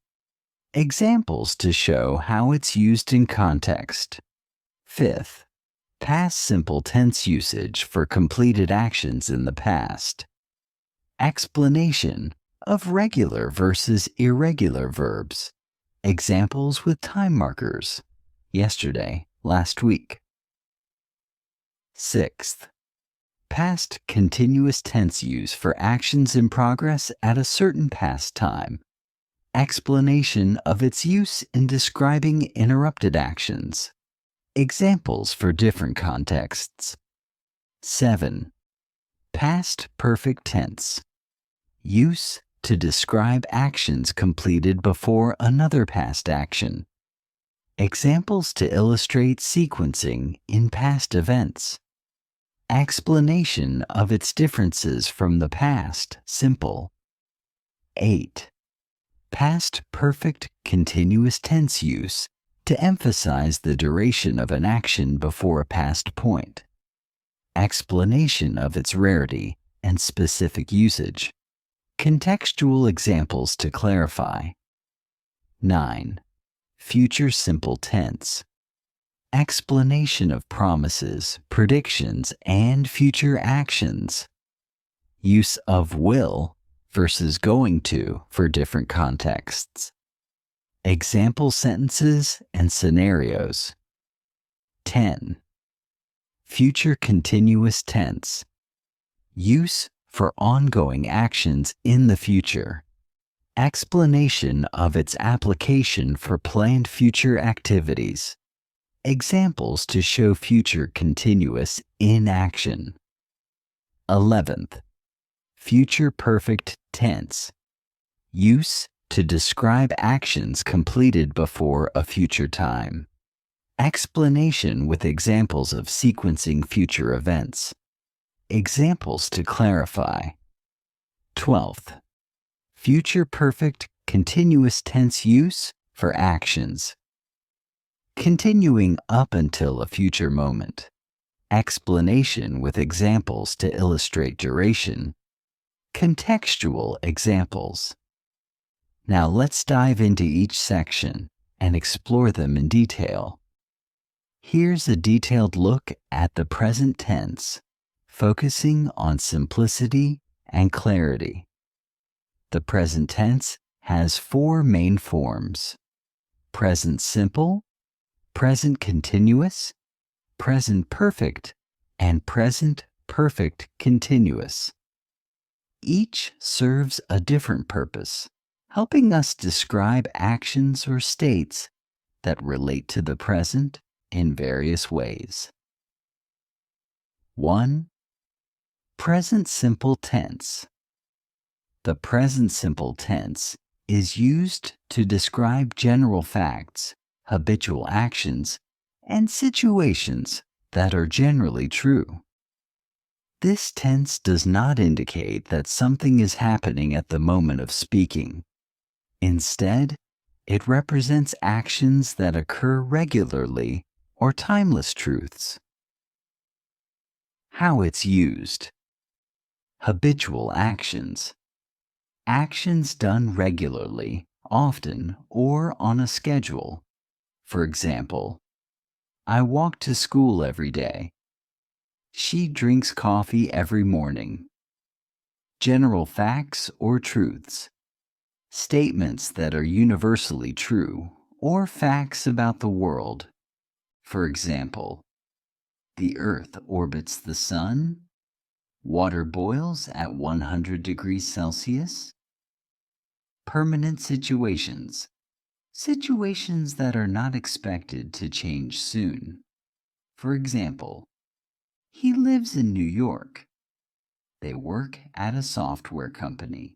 Examples to show how it's used in context. Fifth, past simple tense usage for completed actions in the past. Explanation of regular versus irregular verbs. Examples with time markers. Yesterday, last week. Sixth, past continuous tense use for actions in progress at a certain past time. Explanation of its use in describing interrupted actions. Examples for different contexts. 7. Past perfect tense. Use to describe actions completed before another past action. Examples to illustrate sequencing in past events. Explanation of its differences from the past simple. 8. Past perfect continuous tense use to emphasize the duration of an action before a past point. Explanation of its rarity and specific usage. Contextual examples to clarify. 9. Future simple tense. Explanation of promises, predictions, and future actions. Use of will versus going to for different contexts. Example sentences and scenarios. 10. Future continuous tense. Use for ongoing actions in the future. Explanation of its application for planned future activities. Examples to show future continuous in action. 11th. Future perfect tense. Use to describe actions completed before a future time. Explanation with examples of sequencing future events. Examples to clarify. 12th. Future perfect continuous tense use for actions. Continuing up until a future moment. Explanation with examples to illustrate duration. Contextual examples. Now let's dive into each section and explore them in detail. Here's a detailed look at the present tense, focusing on simplicity and clarity. The present tense has 4 main forms: present simple, present continuous, present perfect, and present perfect continuous. Each serves a different purpose, helping us describe actions or states that relate to the present in various ways. 1. Present simple tense. The present simple tense is used to describe general facts, habitual actions, and situations that are generally true. This tense does not indicate that something is happening at the moment of speaking. Instead, it represents actions that occur regularly or timeless truths. How it's used. Habitual actions. Actions done regularly, often, or on a schedule. For example, I walk to school every day. She drinks coffee every morning. General facts or truths. Statements that are universally true or facts about the world. For example, the Earth orbits the Sun. Water boils at 100 degrees Celsius. Permanent situations. Situations that are not expected to change soon. For example, he lives in New York. They work at a software company.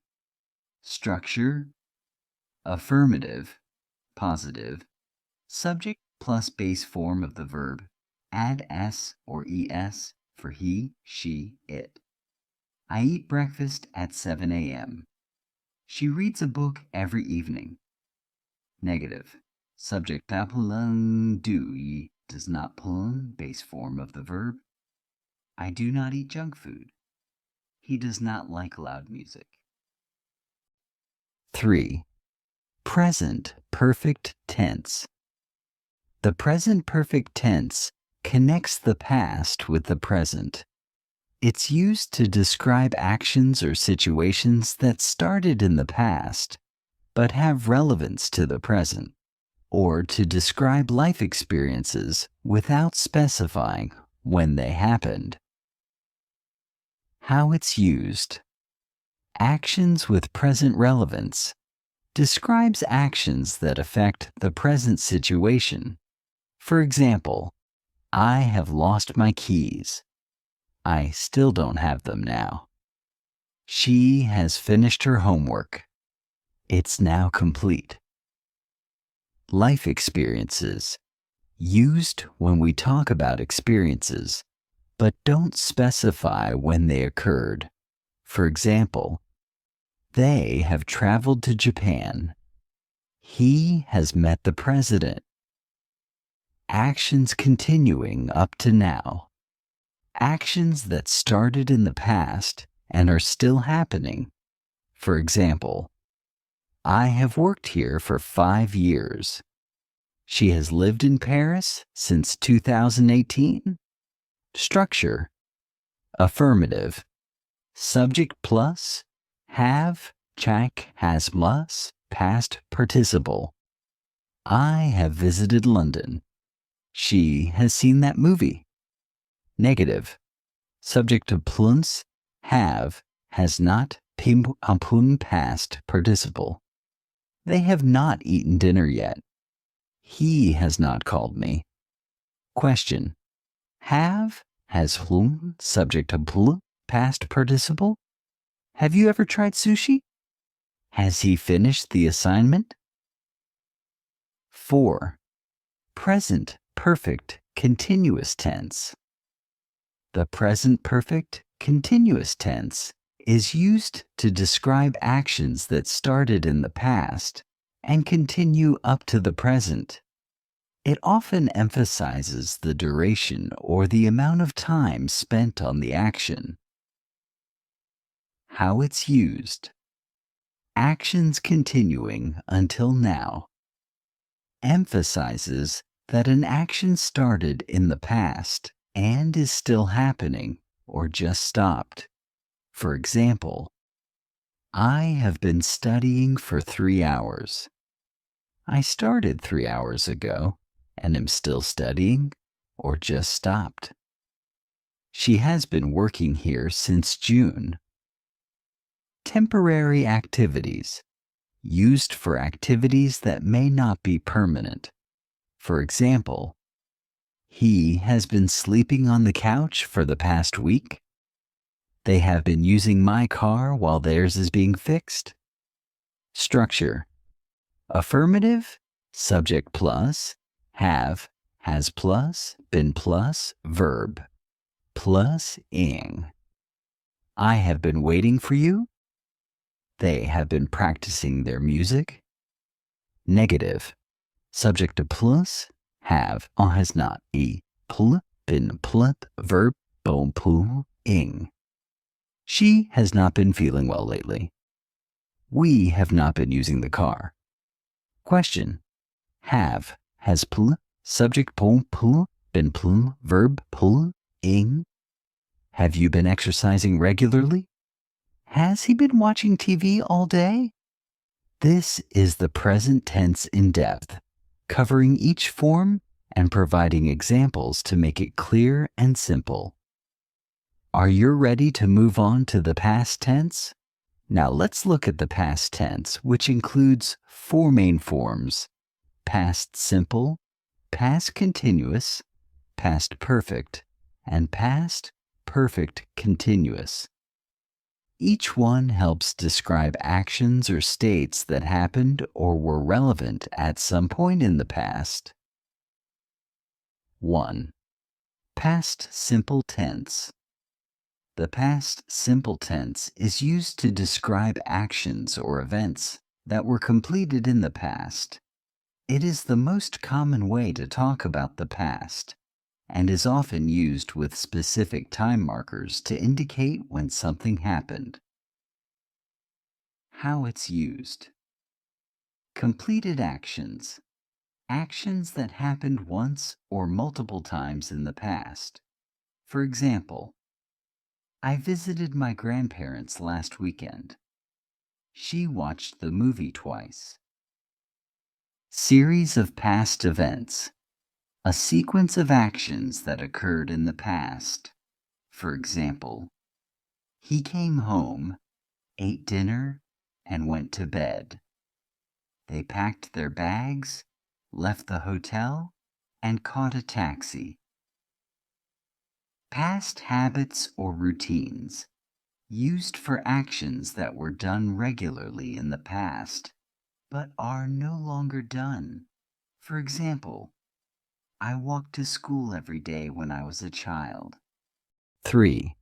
Structure. Affirmative, positive, subject plus base form of the verb, add s or es for he, she, it. I eat breakfast at 7 a.m. She reads a book every evening. Negative. Subject do does not pull base form of the verb. I do not eat junk food. He does not like loud music. 3. Present perfect tense. The present perfect tense connects the past with the present. It's used to describe actions or situations that started in the past but have relevance to the present, or to describe life experiences without specifying when they happened. How it's used. Actions with present relevance describes actions that affect the present situation. For example, I have lost my keys. I still don't have them now. She has finished her homework. It's now complete. Life experiences. Used when we talk about experiences, but don't specify when they occurred. For example, they have traveled to Japan. He has met the president. Actions continuing up to now. Actions that started in the past and are still happening. For example, I have worked here for 5 years. She has lived in Paris since 2018. Structure. Affirmative. Subject plus. Have, check, has plus, past participle. I have visited London. She has seen that movie. Negative. Subject to plus, have, has not, pun past participle. They have not eaten dinner yet. He has not called me. Question. Have, has hlum, subject to pl, past participle. Have you ever tried sushi? Has he finished the assignment? 4. Present perfect continuous tense. The present perfect continuous tense is used to describe actions that started in the past and continue up to the present. It often emphasizes the duration or the amount of time spent on the action. How it's used. Actions continuing until now. Emphasizes that an action started in the past and is still happening or just stopped. For example, I have been studying for 3 hours. I started 3 hours ago and am still studying or just stopped. She has been working here since June. Temporary activities. Used for activities that may not be permanent. For example, he has been sleeping on the couch for the past week. They have been using my car while theirs is being fixed. Structure. Affirmative, subject plus, have, has plus, been plus, verb, plus ing. I have been waiting for you. They have been practicing their music. Negative. Subject to plus, have, or has not, pl, been plut, verb, bon pl, ing. She has not been feeling well lately. We have not been using the car. Question. Have, has pl, subject bon pl, been pl, verb pl, ing. Have you been exercising regularly? Has he been watching TV all day? This is the present tense in depth, covering each form and providing examples to make it clear and simple. Are you ready to move on to the past tense? Now let's look at the past tense, which includes 4 main forms: past simple, past continuous, past perfect, and past perfect continuous. Each one helps describe actions or states that happened or were relevant at some point in the past. 1. Past simple tense. The past simple tense is used to describe actions or events that were completed in the past. It is the most common way to talk about the past and is often used with specific time markers to indicate when something happened. How it's used. Completed actions. Actions that happened once or multiple times in the past. For example, I visited my grandparents last weekend. She watched the movie twice. Series of past events. A sequence of actions that occurred in the past. For example, he came home, ate dinner, and went to bed. They packed their bags, left the hotel, and caught a taxi. Past habits or routines. Used for actions that were done regularly in the past, but are no longer done. For example, I walked to school every day when I was a child. 3.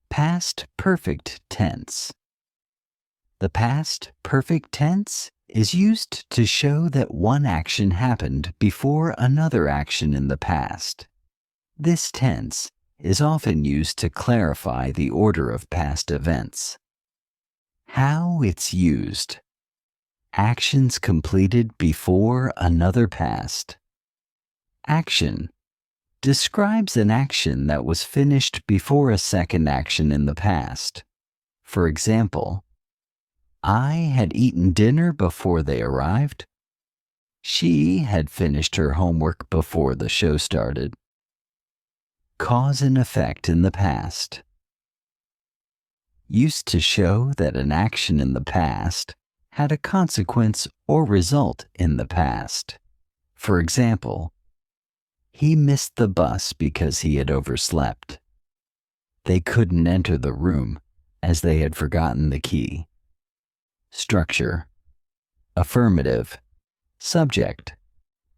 Past perfect tense. The past perfect tense is used to show that one action happened before another action in the past. This tense is often used to clarify the order of past events. How it's used. Actions completed before another past. Action describes an action that was finished before a second action in the past. For example, I had eaten dinner before they arrived. She had finished her homework before the show started. Cause and effect in the past. Used to show that an action in the past had a consequence or result in the past. For example, he missed the bus because he had overslept. They couldn't enter the room as they had forgotten the key. Structure. Affirmative. Subject.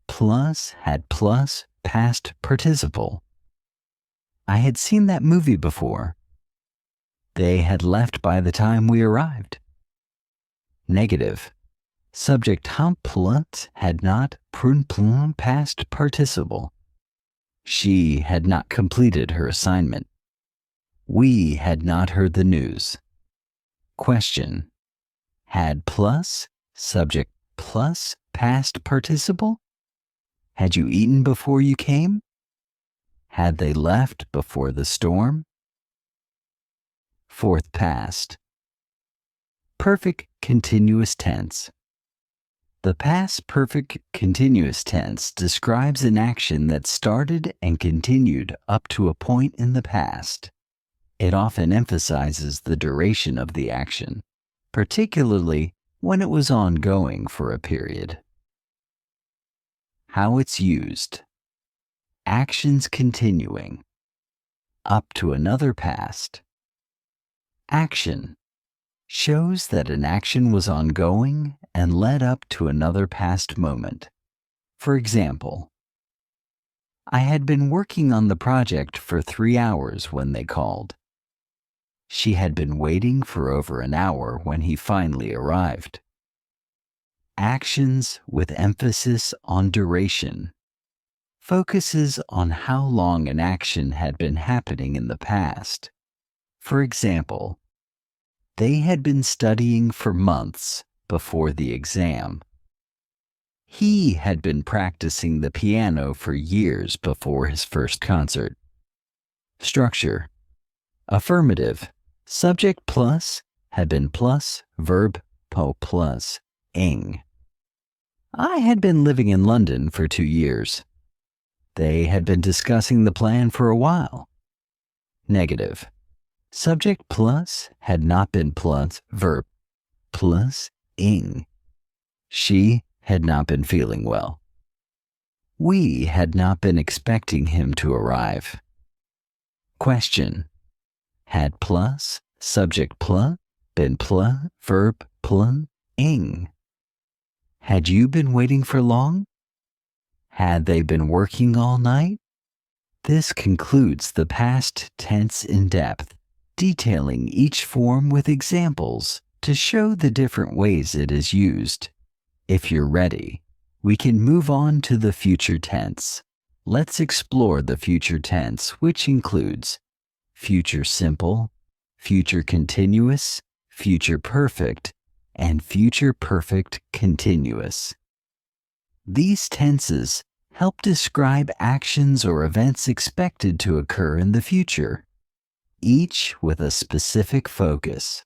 Plus had plus past participle. I had seen that movie before. They had left by the time we arrived. Negative. Subject plus had not past participle. She had not completed her assignment. We had not heard the news. Question. Had plus, subject plus past participle? Had you eaten before you came? Had they left before the storm? Fourth past. Perfect continuous tense. The past perfect continuous tense describes an action that started and continued up to a point in the past. It often emphasizes the duration of the action, particularly when it was ongoing for a period. How it's used. Actions continuing. Up to another past. Action shows that an action was ongoing and led up to another past moment. For example, I had been working on the project for 3 hours when they called. She had been waiting for over an hour when he finally arrived. Actions with emphasis on duration. Focuses on how long an action had been happening in the past. For example, they had been studying for months before the exam. He had been practicing the piano for years before his first concert. Structure. Affirmative. Subject plus had been plus, verb plus, ing. I had been living in London for 2 years. They had been discussing the plan for a while. Negative. Subject plus had not been plus, verb plus, ing. She had not been feeling well. We had not been expecting him to arrive. Question. Had plus, subject plus, been plus, verb plus, ing. Had you been waiting for long? Had they been working all night? This concludes the past tense in depth. detailing each form with examples to show the different ways it is used. If you're ready, we can move on to the future tense. Let's explore the future tense, which includes future simple, future continuous, future perfect, and future perfect continuous. These tenses help describe actions or events expected to occur in the future, each with a specific focus.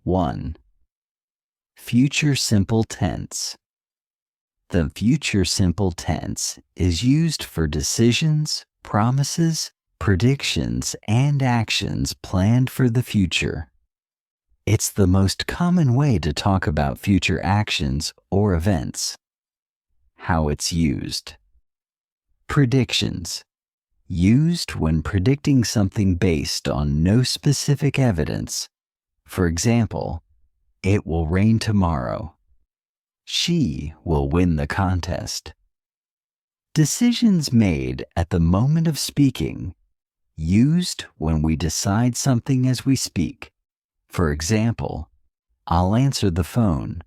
1. Future simple tense. The future simple tense is used for decisions, promises, predictions, and actions planned for the future. It's the most common way to talk about future actions or events. How it's used. Predictions. Used when predicting something based on no specific evidence. For example, it will rain tomorrow. She will win the contest. Decisions made at the moment of speaking. Used when we decide something as we speak. For example, I'll answer the phone.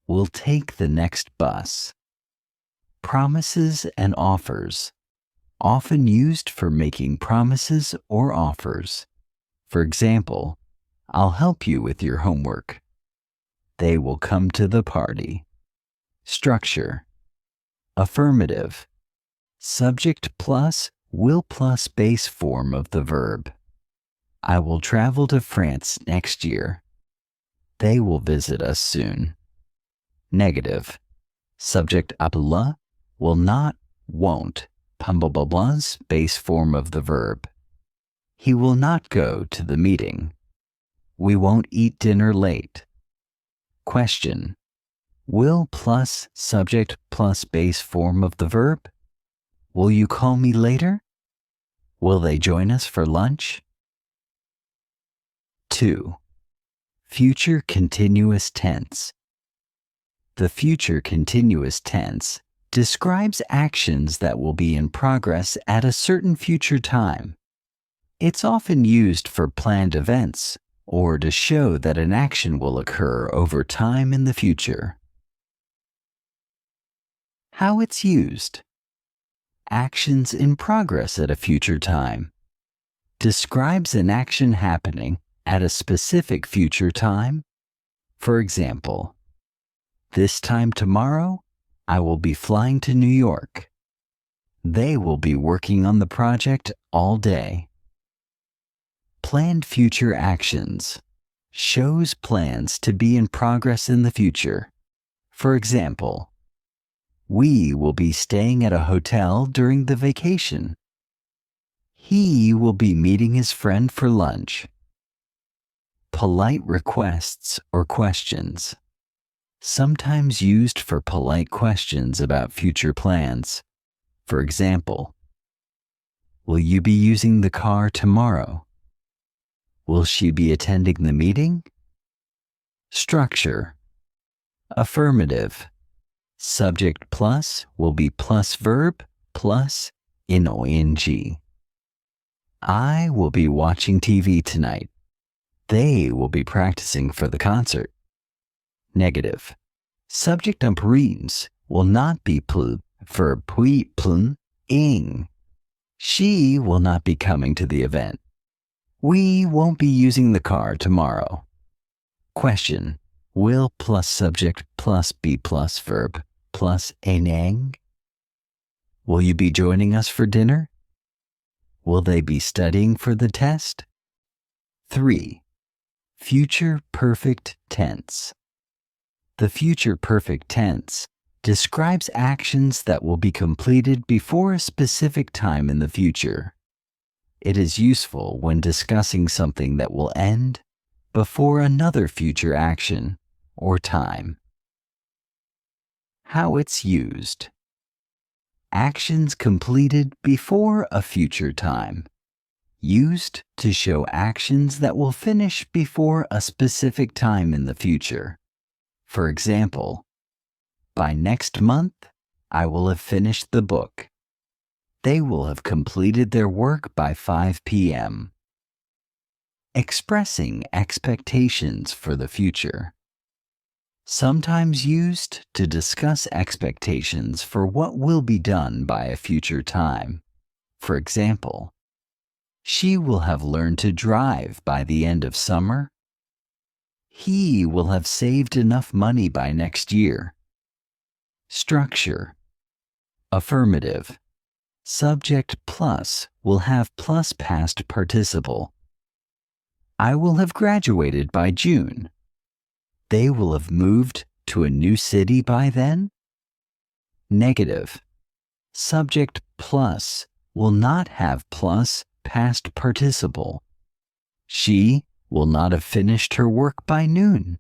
We'll take the next bus. Promises and offers. Often used for making promises or offers. For example, I'll help you with your homework. They will come to the party. Structure. Affirmative. Subject plus will plus base form of the verb. I will travel to France next year. They will visit us soon. Negative. Subject apela will not, won't, pumblebla's base form of the verb. He will not go to the meeting. We won't eat dinner late. Question. Will plus subject plus base form of the verb. Will you call me later? Will they join us for lunch? 2. Future continuous tense. The future continuous tense describes actions that will be in progress at a certain future time. It's often used for planned events or to show that an action will occur over time in the future. How it's used. Actions in progress at a future time. Describes an action happening at a specific future time. For example, this time tomorrow, I will be flying to New York. They will be working on the project all day. Planned future actions. Shows plans to be in progress in the future. For example, we will be staying at a hotel during the vacation. He will be meeting his friend for lunch. Polite requests or questions. Sometimes used for polite questions about future plans. For example, will you be using the car tomorrow? Will she be attending the meeting? Structure. Affirmative. Subject plus will be plus verb plus ing. I will be watching TV tonight. They will be practicing for the concert. Negative. Subject umbrines will not be pl, verb puis pln, ing. She will not be coming to the event. We won't be using the car tomorrow. Question. Will plus subject plus be plus verb plus ing? Will you be joining us for dinner? Will they be studying for the test? 3. Future perfect tense. The future perfect tense describes actions that will be completed before a specific time in the future. It is useful when discussing something that will end before another future action or time. How it's used. Actions completed before a future time. Used to show actions that will finish before a specific time in the future. For example, by next month, I will have finished the book. They will have completed their work by 5 p.m. expressing expectations for the future. Sometimes used to discuss expectations for what will be done by a future time. For example, she will have learned to drive by the end of summer. He will have saved enough money by next year. Structure. Affirmative. Subject plus will have plus past participle. I will have graduated by June. They will have moved to a new city by then. Negative. Subject plus will not have plus past participle. She will not have finished her work by noon.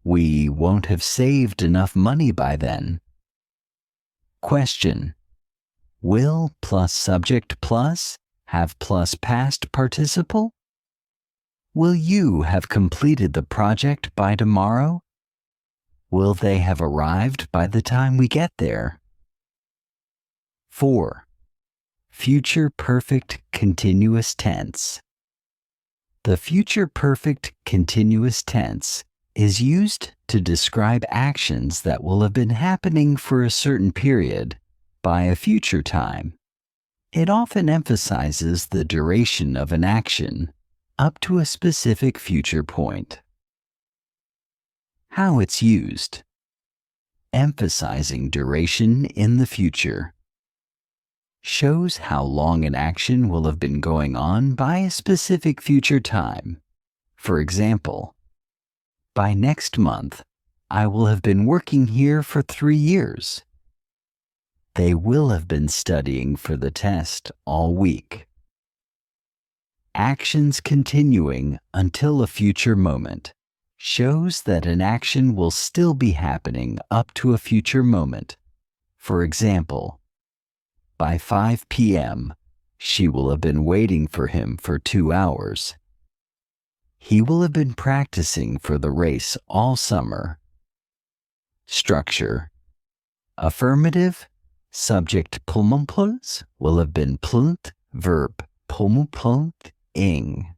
We won't have saved enough money by then. Question. Will plus subject plus have plus past participle? Will you have completed the project by tomorrow? Will they have arrived by the time we get there? 4. Future perfect continuous tense. The future perfect continuous tense is used to describe actions that will have been happening for a certain period by a future time. It often emphasizes the duration of an action up to a specific future point. How it's used. Emphasizing duration in the future. Shows how long an action will have been going on by a specific future time. For example, by next month, I will have been working here for 3 years. They will have been studying for the test all week. Actions continuing until a future moment shows that an action will still be happening up to a future moment. For example, by 5 p.m., she will have been waiting for him for 2 hours. He will have been practicing for the race all summer. Structure. Affirmative. Subject pulmumpuls will have been plunt, verb pulmuplunt ing.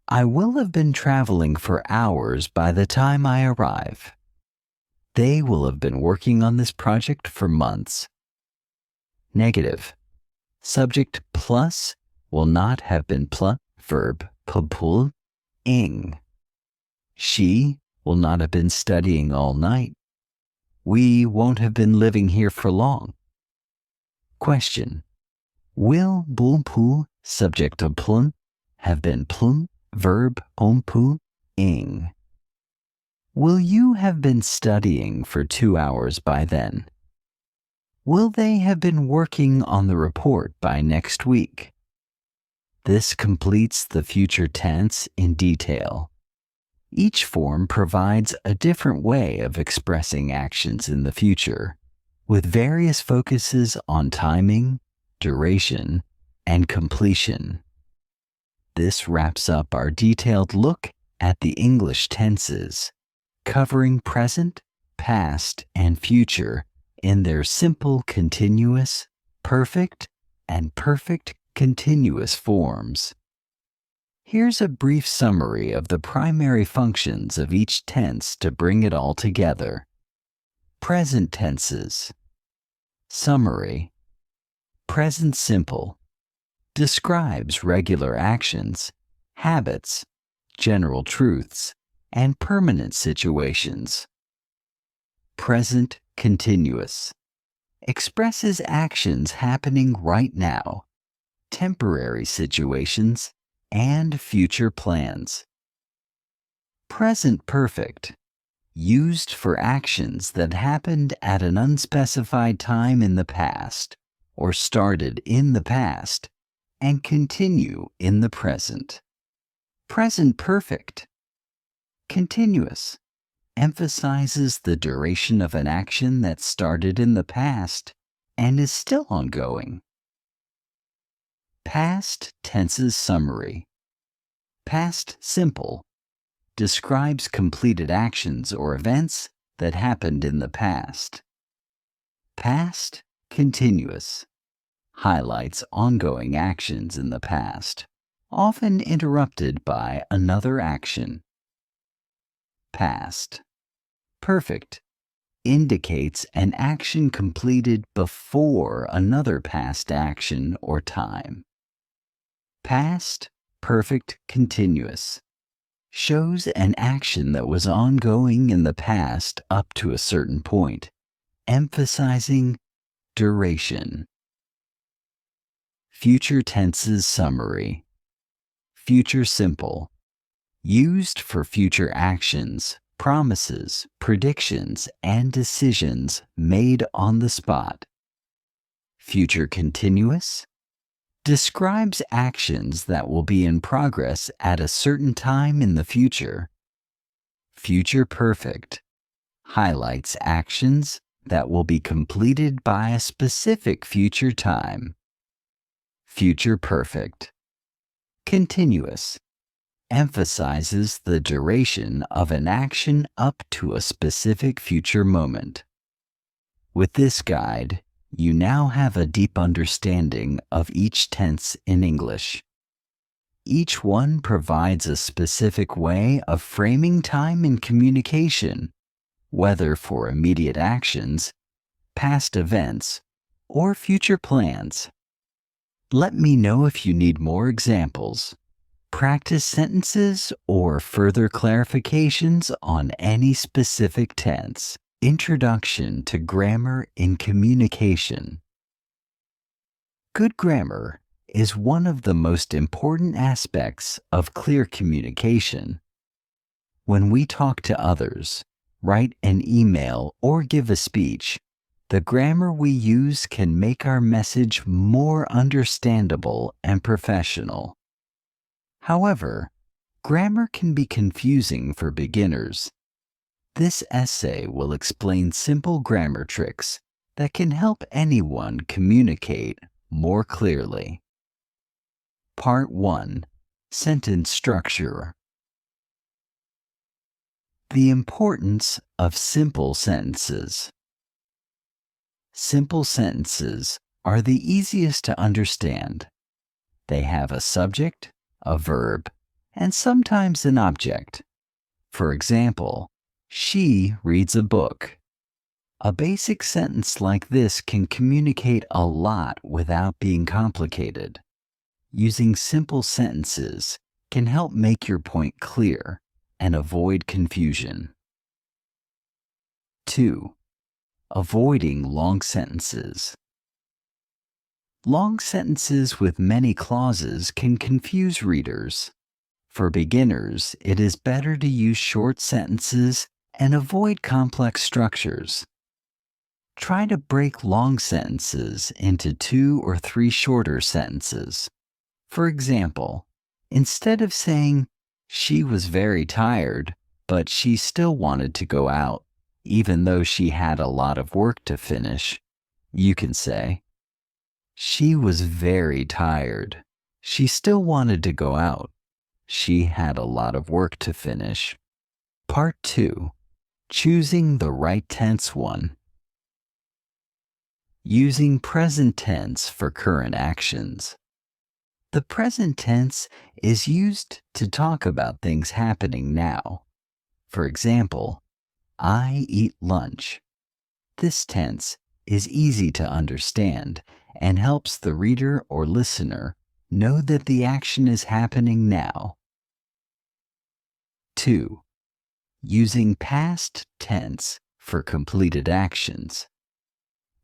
I will have been traveling for hours by the time I arrive. They will have been working on this project for months. Negative. Subject plus will not have been plunt, verb pupul ing. She will not have been studying all night. We won't have been living here for long. Question. Will bulpu, subject of plun, have been plun, verb ompu, ing? Will you have been studying for 2 hours by then? Will they have been working on the report by next week? This completes the future tense in detail. Each form provides a different way of expressing actions in the future, with various focuses on timing, duration, and completion. This wraps up our detailed look at the English tenses, covering present, past, and future in their simple continuous, perfect, and perfect continuous forms. Here's a brief summary of the primary functions of each tense to bring it all together. Present tenses. Summary. Present simple. Describes regular actions, habits, general truths, and permanent situations. Present continuous. Expresses actions happening right now, temporary situations, and future plans. Present perfect. Used for actions that happened at an unspecified time in the past, or started in the past, and continue in the present. Present perfect. Continuous. Emphasizes the duration of an action that started in the past and is still ongoing. Past tenses summary. Past simple. Describes completed actions or events that happened in the past. Past continuous. Highlights ongoing actions in the past. often interrupted by another action. Past perfect indicates an action completed before another past action or time. Past perfect continuous shows an action that was ongoing in the past up to a certain point, emphasizing duration. Future tenses summary. Future simple. Used for future actions, promises, predictions, and decisions made on the spot. Future continuous describes actions that will be in progress at a certain time in the future. Future perfect highlights actions that will be completed by a specific future time. Future perfect continuous emphasizes the duration of an action up to a specific future moment. With this guide, you now have a deep understanding of each tense in English. Each one provides a specific way of framing time in communication, whether for immediate actions, past events, or future plans. Let me know if you need more examples, practice sentences, or further clarifications on any specific tense. Introduction to Grammar in Communication. Good grammar is one of the most important aspects of clear communication. When we talk to others, write an email, or give a speech, the grammar we use can make our message more understandable and professional. However, grammar can be confusing for beginners. This essay will explain simple grammar tricks that can help anyone communicate more clearly. Part 1. Sentence Structure. The importance of simple sentences. Simple sentences are the easiest to understand. They have a subject, a verb, and sometimes an object. For example, she reads a book. A basic sentence like this can communicate a lot without being complicated. Using simple sentences can help make your point clear and avoid confusion. 2. Avoiding long sentences. Long sentences with many clauses can confuse readers. For beginners, it is better to use short sentences and avoid complex structures. Try to break long sentences into 2 or 3 shorter sentences. For example, instead of saying, "She was very tired, but she still wanted to go out, even though she had a lot of work to finish," you can say, "She was very tired. She still wanted to go out. She had a lot of work to finish." Part 2. Choosing the right tense one. Using present tense for current actions. The present tense is used to talk about things happening now. For example, I eat lunch. This tense is easy to understand and helps the reader or listener know that the action is happening now. 2. Using past tense for completed actions.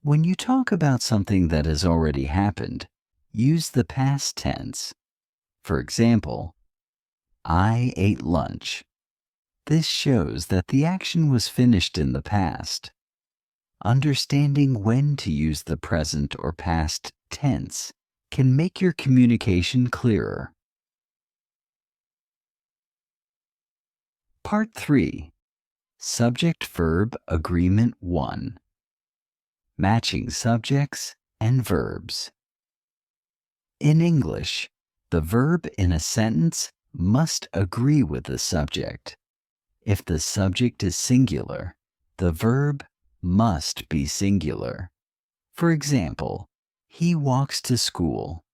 When you talk about something that has already happened, use the past tense. For example, I ate lunch. This shows that the action was finished in the past. Understanding when to use the present or past tense can make your communication clearer. Part 3. Subject-Verb Agreement 1. Matching subjects and verbs. In English, the verb in a sentence must agree with the subject. If the subject is singular, the verb must be singular. For example, he walks to school.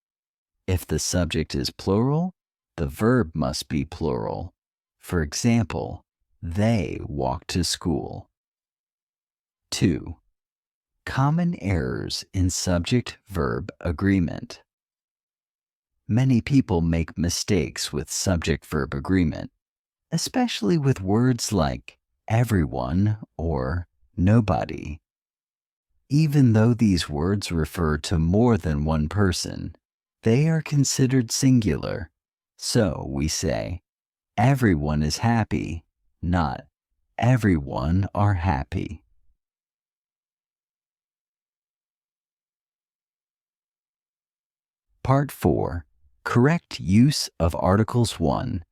If the subject is plural, the verb must be plural. For example, they walk to school. 2. Common errors in subject-verb agreement. Many people make mistakes with subject-verb agreement, especially with words like everyone or nobody. Even though these words refer to more than one person, they are considered singular. So we say, everyone is happy, not everyone are happy. Part 4. Correct use of Articles 1.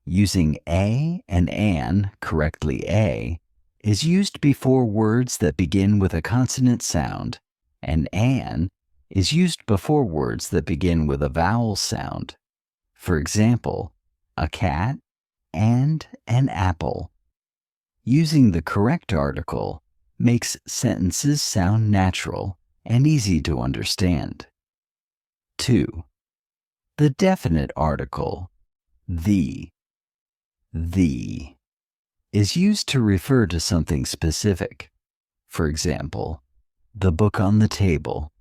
Using a and an correctly. A is used before words that begin with a consonant sound, and an is used before words that begin with a vowel sound. For example, a cat and an apple. Using the correct article makes sentences sound natural and easy to understand. 2. The definite article, the is used to refer to something specific. For example, the book on the table.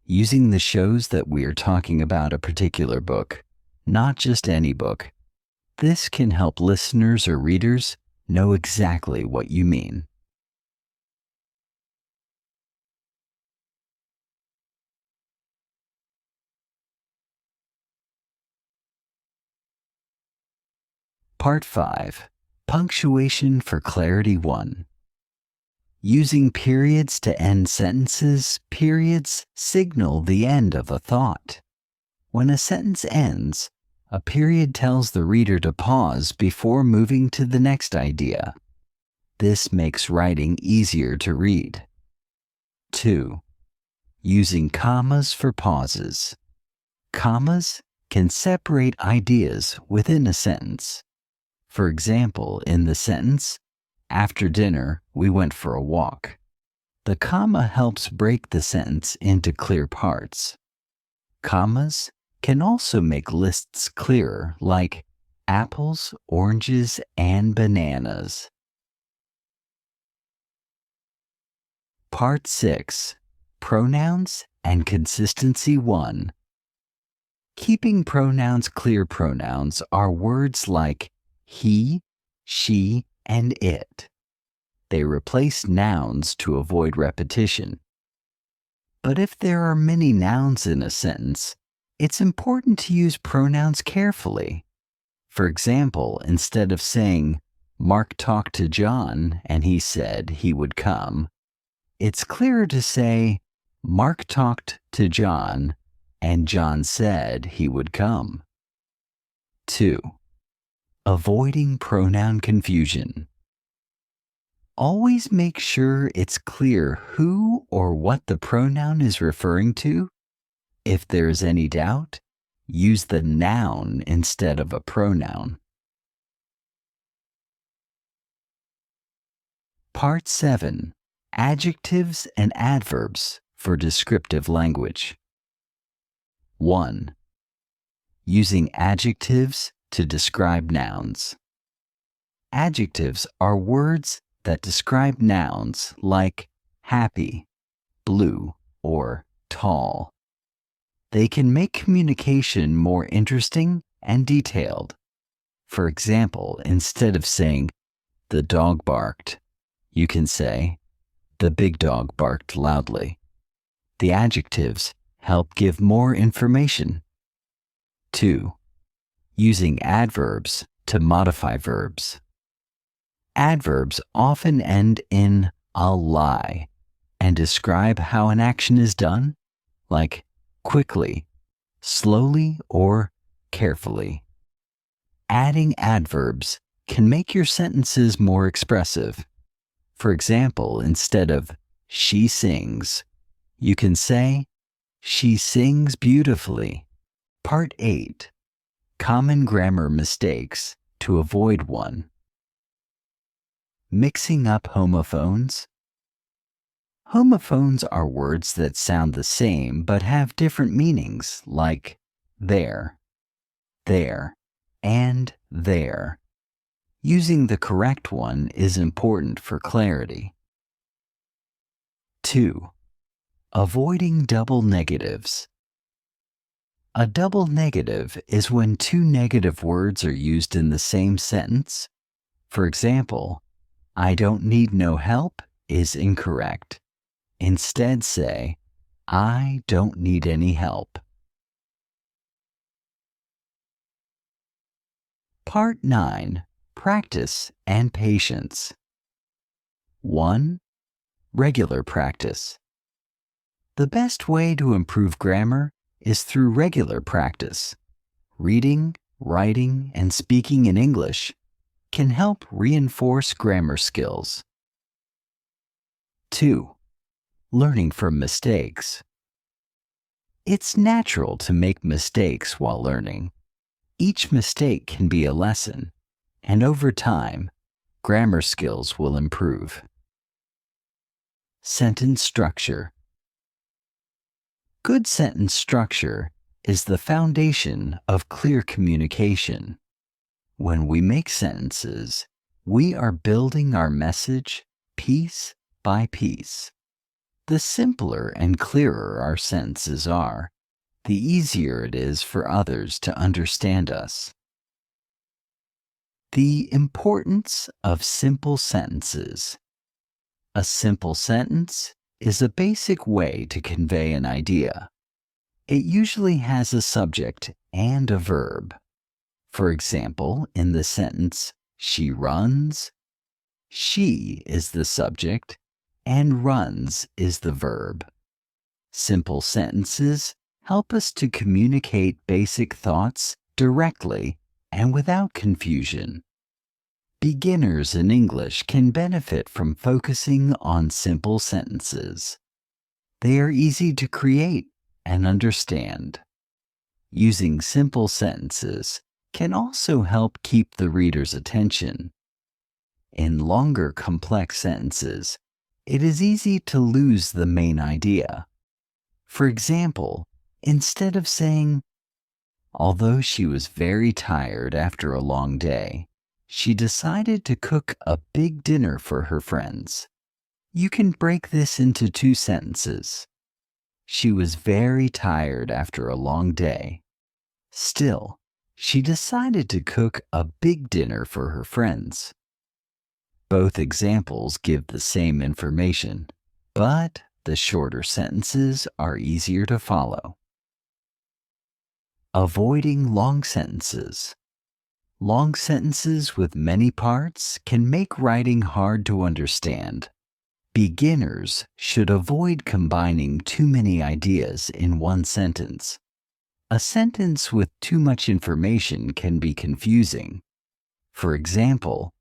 Using the shows that we are talking about a particular book, not just any book. This can help listeners or readers know exactly what you mean. Part 5. Punctuation for Clarity 1. Using periods to end sentences, periods signal the end of a thought. When a sentence ends, a period tells the reader to pause before moving to the next idea. This makes writing easier to read. 2. Using commas for pauses. Commas can separate ideas within a sentence. For example, in the sentence, after dinner, we went for a walk. The comma helps break the sentence into clear parts. Commas can also make lists clearer, like apples, oranges, and bananas. Part 6. Pronouns and Consistency 1. Keeping pronouns clear. Pronouns are words like he, she, and it. They replace nouns to avoid repetition. But if there are many nouns in a sentence, it's important to use pronouns carefully. For example, instead of saying, Mark talked to John and he said he would come, it's clearer to say, Mark talked to John and John said he would come. 2. Avoiding pronoun confusion. Always make sure it's clear who or what the pronoun is referring to. If there is any doubt, use the noun instead of a pronoun. Part 7. Adjectives and adverbs for descriptive language. 1. Using adjectives to describe nouns. Adjectives are words that describe nouns like happy, blue, or tall. They can make communication more interesting and detailed. For example, instead of saying, the dog barked, you can say, the big dog barked loudly. The adjectives help give more information. 2. Using adverbs to modify verbs. Adverbs often end in a lie and describe how an action is done, like quickly, slowly, or carefully. Adding adverbs can make your sentences more expressive. For example, instead of she sings, you can say she sings beautifully. Part 8. Common grammar mistakes to avoid one. Mixing up homophones. Homophones are words that sound the same but have different meanings, like there. there, and there. Using the correct one is important for clarity. 2. Avoiding double negatives. A double negative is when two negative words are used in the same sentence. For example, I don't need no help is incorrect. Instead say, I don't need any help. Part 9. Practice and patience. 1. Regular practice. The best way to improve grammar is through regular practice. Reading, writing, and speaking in English can help reinforce grammar skills. 2. Learning from mistakes. It's natural to make mistakes while learning. Each mistake can be a lesson, and over time, grammar skills will improve. Sentence structure. Good sentence structure is the foundation of clear communication. When we make sentences, we are building our message piece by piece. The simpler and clearer our sentences are, the easier it is for others to understand us. The importance of simple sentences. A simple sentence is a basic way to convey an idea. It usually has a subject and a verb. For example, in the sentence, she runs, she is the subject and runs is the verb. Simple sentences help us to communicate basic thoughts directly and without confusion. Beginners in English can benefit from focusing on simple sentences. They are easy to create and understand. Using simple sentences can also help keep the reader's attention. In longer, complex sentences, it is easy to lose the main idea. For example, instead of saying, although she was very tired after a long day, she decided to cook a big dinner for her friends. You can break this into two sentences. She was very tired after a long day. Still, she decided to cook a big dinner for her friends. Both examples give the same information, but the shorter sentences are easier to follow. Avoiding long sentences. Long sentences with many parts can make writing hard to understand. Beginners should avoid combining too many ideas in one sentence. A sentence with too much information can be confusing. For example,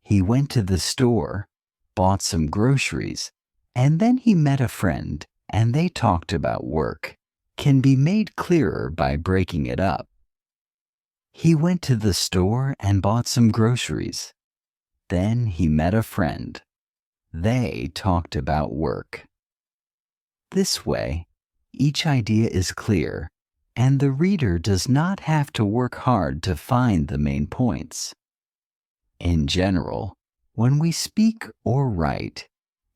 he went to the store, bought some groceries, and then he met a friend and they talked about work, can be made clearer by breaking it up. He went to the store and bought some groceries. Then he met a friend. They talked about work. This way, each idea is clear, and the reader does not have to work hard to find the main points. In general, when we speak or write,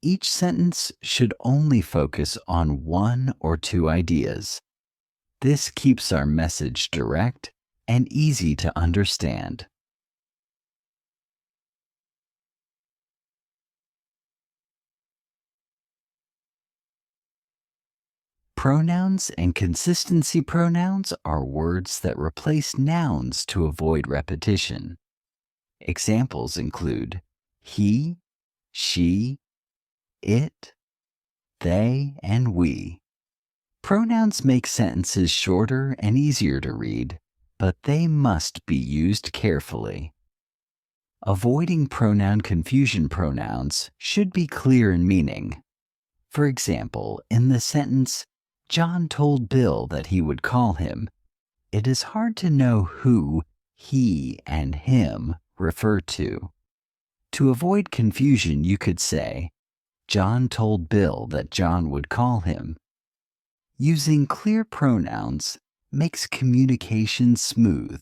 each sentence should only focus on one or two ideas. This keeps our message direct and easy to understand. Pronouns and consistency pronouns are words that replace nouns to avoid repetition. Examples include he, she, it, they, and we. Pronouns make sentences shorter and easier to read, but they must be used carefully. Avoiding pronoun confusion pronouns should be clear in meaning. For example, in the sentence, John told Bill that he would call him, it is hard to know who he and him refer to. To avoid confusion, you could say, John told Bill that John would call him. Using clear pronouns, makes communication smooth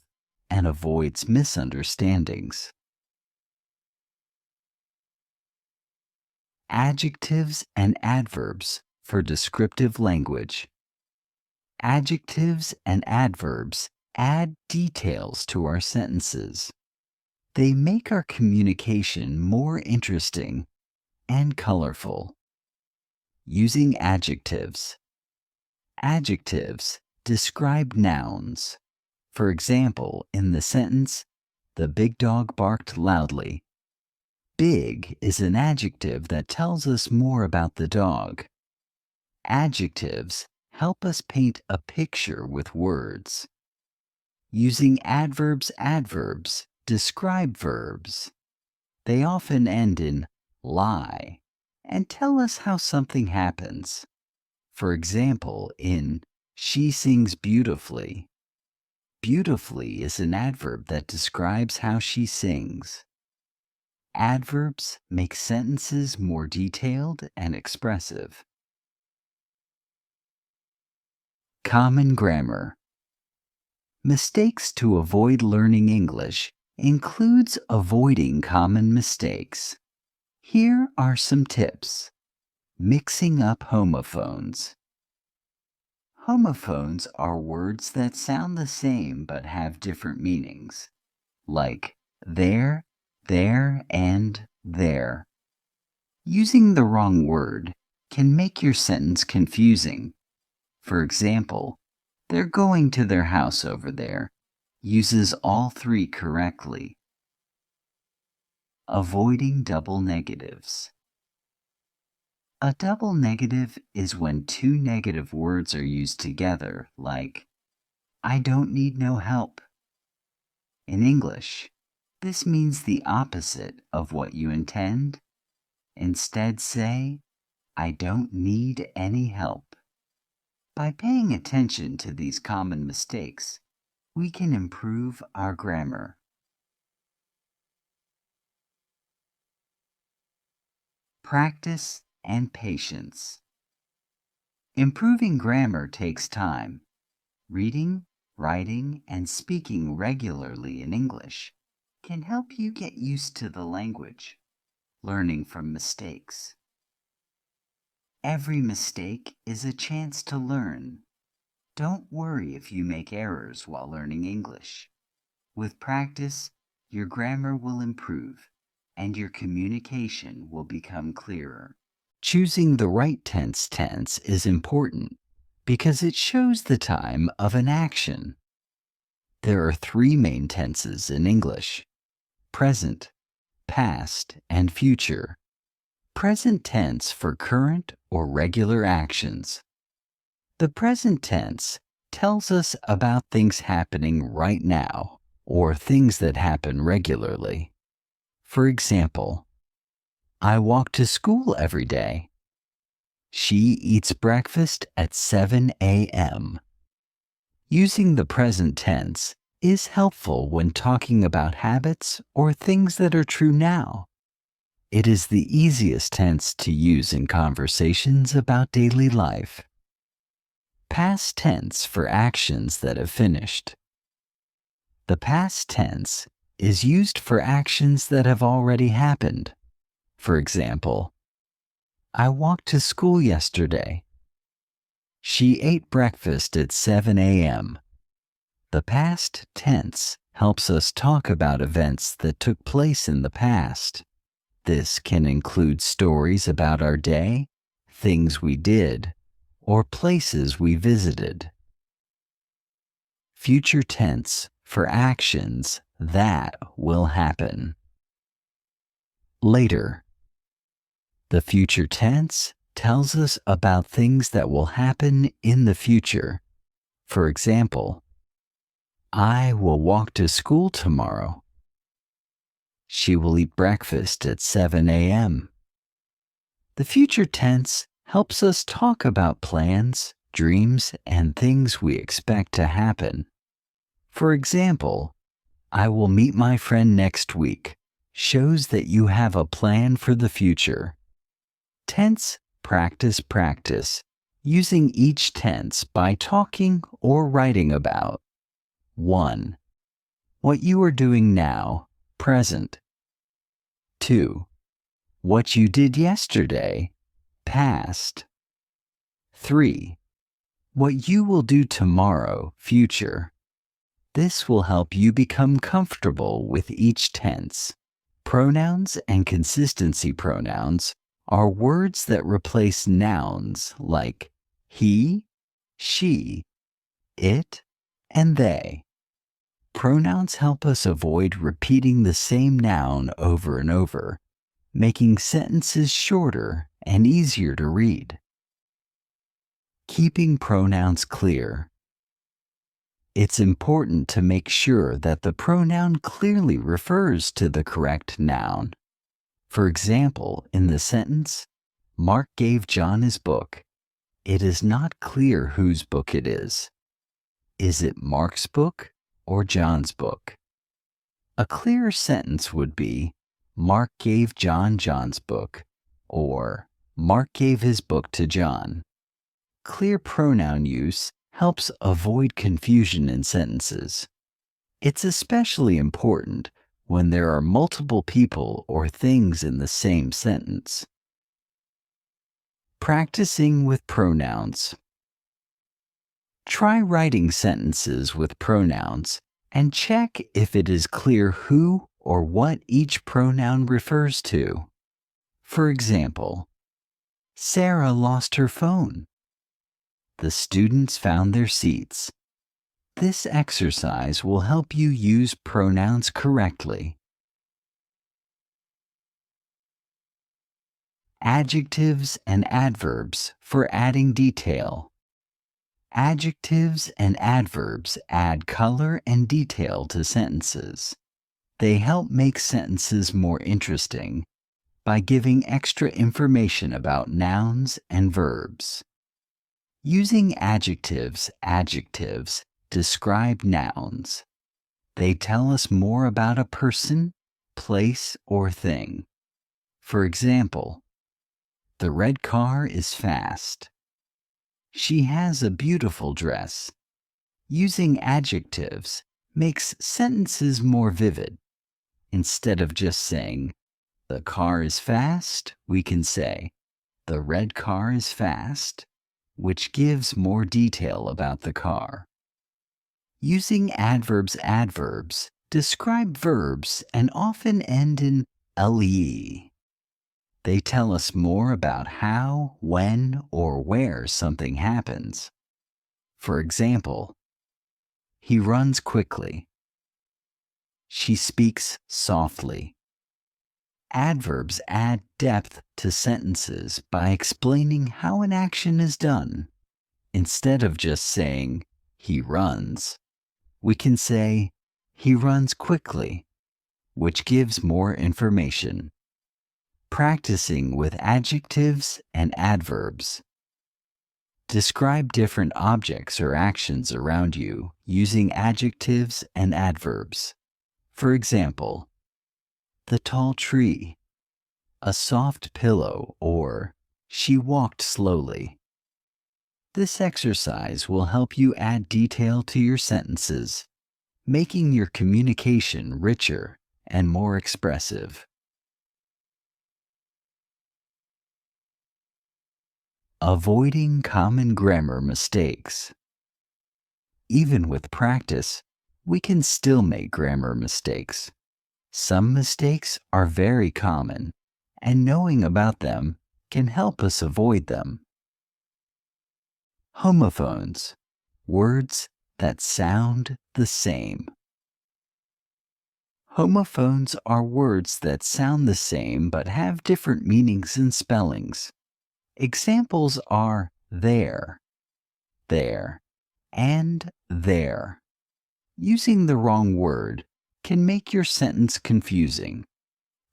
and avoids misunderstandings. Adjectives and adverbs for descriptive language. Adjectives and adverbs add details to our sentences. They make our communication more interesting and colorful. Using adjectives. Adjectives describe nouns. For example, in the sentence, "The big dog barked loudly." Big is an adjective that tells us more about the dog. Adjectives help us paint a picture with words. Using adverbs describe verbs. They often end in lie and tell us how something happens. For example, in "She sings beautifully." Beautifully is an adverb that describes how she sings. Adverbs make sentences more detailed and expressive. Common grammar. Mistakes to avoid learning English includes avoiding common mistakes. Here are some tips. Mixing up homophones. Homophones are words that sound the same but have different meanings, like there, and there. Using the wrong word can make your sentence confusing. For example, "They're going to their house over there" uses all three correctly. Avoiding double negatives. A double negative is when two negative words are used together, like "I don't need no help." In English, this means the opposite of what you intend. Instead, say, "I don't need any help." By paying attention to these common mistakes, we can improve our grammar. Practice and patience. Improving grammar takes time. Reading, writing, and speaking regularly in English can help you get used to the language, learning from mistakes. Every mistake is a chance to learn. Don't worry if you make errors while learning English. With practice, your grammar will improve and your communication will become clearer. Choosing the right tense is important because it shows the time of an action. There are three main tenses in English: present, past, and future. Present tense for current or regular actions. The present tense tells us about things happening right now or things that happen regularly. For example, "I walk to school every day." "She eats breakfast at 7 a.m." Using the present tense is helpful when talking about habits or things that are true now. It is the easiest tense to use in conversations about daily life. Past tense for actions that have finished. The past tense is used for actions that have already happened. For example, "I walked to school yesterday." "She ate breakfast at 7 a.m." The past tense helps us talk about events that took place in the past. This can include stories about our day, things we did, or places we visited. Future tense for actions that will happen. Later. The future tense tells us about things that will happen in the future. For example, "I will walk to school tomorrow." "She will eat breakfast at 7 a.m." The future tense helps us talk about plans, dreams, and things we expect to happen. For example, "I will meet my friend next week" shows that you have a plan for the future. Tense practice. using each tense by talking or writing about 1. What you are doing now, present. 2. What you did yesterday, past. 3. What you will do tomorrow, future. This will help you become comfortable with each tense. Pronouns and consistency pronouns are words that replace nouns like he, she, it, and they. Pronouns help us avoid repeating the same noun over and over, making sentences shorter and easier to read. Keeping pronouns clear. It's important to make sure that the pronoun clearly refers to the correct noun. For example, in the sentence, Mark gave John his book. It is not clear whose book it is. Is it Mark's book or John's book? A clear sentence would be, Mark gave John John's book, or Mark gave his book to John. Clear pronoun use helps avoid confusion in sentences. It's especially important when there are multiple people or things in the same sentence. Practicing with pronouns. Try writing sentences with pronouns and check if it is clear who or what each pronoun refers to. For example, Sarah lost her phone. The students found their seats. This exercise will help you use pronouns correctly. Adjectives and adverbs for adding detail. Adjectives and adverbs add color and detail to sentences. They help make sentences more interesting by giving extra information about nouns and verbs. Using adjectives describe nouns. They tell us more about a person, place, or thing. For example, the red car is fast. She has a beautiful dress. Using adjectives makes sentences more vivid. Instead of just saying, the car is fast, we can say, the red car is fast, which gives more detail about the car. Using adverbs describe verbs and often end in le. They tell us more about how, when, or where something happens. For example, he runs quickly. She speaks softly. Adverbs add depth to sentences by explaining how an action is done. Instead of just saying, he runs, we can say, he runs quickly, which gives more information. Practicing with adjectives and adverbs. Describe different objects or actions around you using adjectives and adverbs. For example, the tall tree, a soft pillow, or she walked slowly. This exercise will help you add detail to your sentences, making your communication richer and more expressive. Avoiding common grammar mistakes. Even with practice, we can still make grammar mistakes. Some mistakes are very common, and knowing about them can help us avoid them. Homophones, words that sound the same. Homophones are words that sound the same but have different meanings and spellings. Examples are there, and there. Using the wrong word can make your sentence confusing.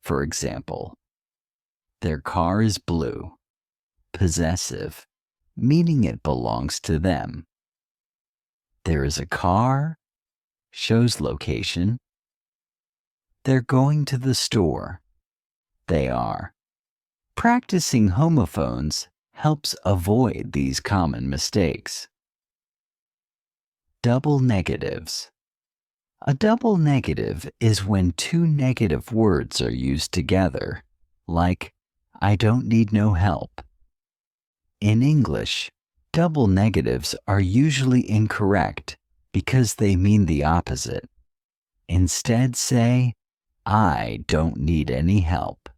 For example, their car is blue, possessive, meaning it belongs to them. There is a car, shows location. They're going to the store. They are. Practicing homophones helps avoid these common mistakes. Double negatives. A double negative is when two negative words are used together, like, I don't need no help. In English, double negatives are usually incorrect because they mean the opposite. Instead, say, I don't need any help.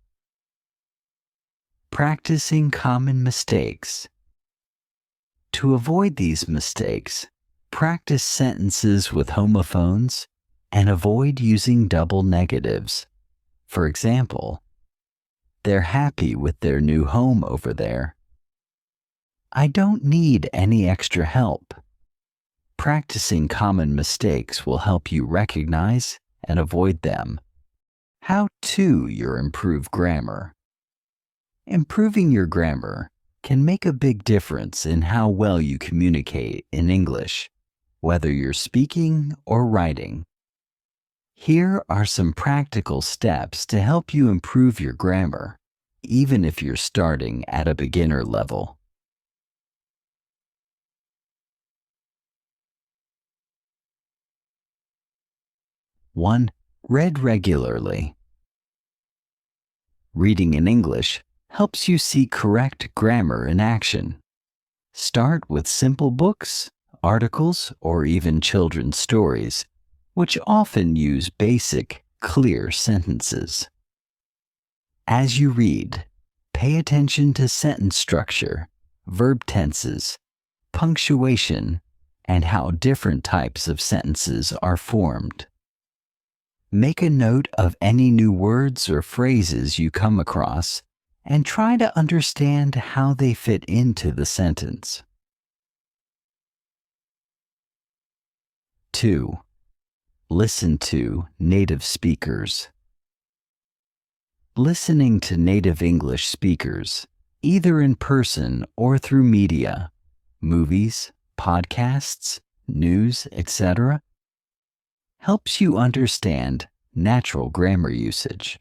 Practicing common mistakes. To avoid these mistakes, practice sentences with homophones and avoid using double negatives. For example, they're happy with their new home over there. I don't need any extra help. Practicing common mistakes will help you recognize and avoid them. How to your improved grammar. Improving your grammar can make a big difference in how well you communicate in English, whether you're speaking or writing. Here are some practical steps to help you improve your grammar, even if you're starting at a beginner level. One, read regularly. Reading in English helps you see correct grammar in action. Start with simple books, articles, or even children's stories, which often use basic, clear sentences. As you read, pay attention to sentence structure, verb tenses, punctuation, and how different types of sentences are formed. Make a note of any new words or phrases you come across and try to understand how they fit into the sentence. 2. Listen to native speakers. Listening to native English speakers, either in person or through media, movies, podcasts, news, etc., helps you understand natural grammar usage.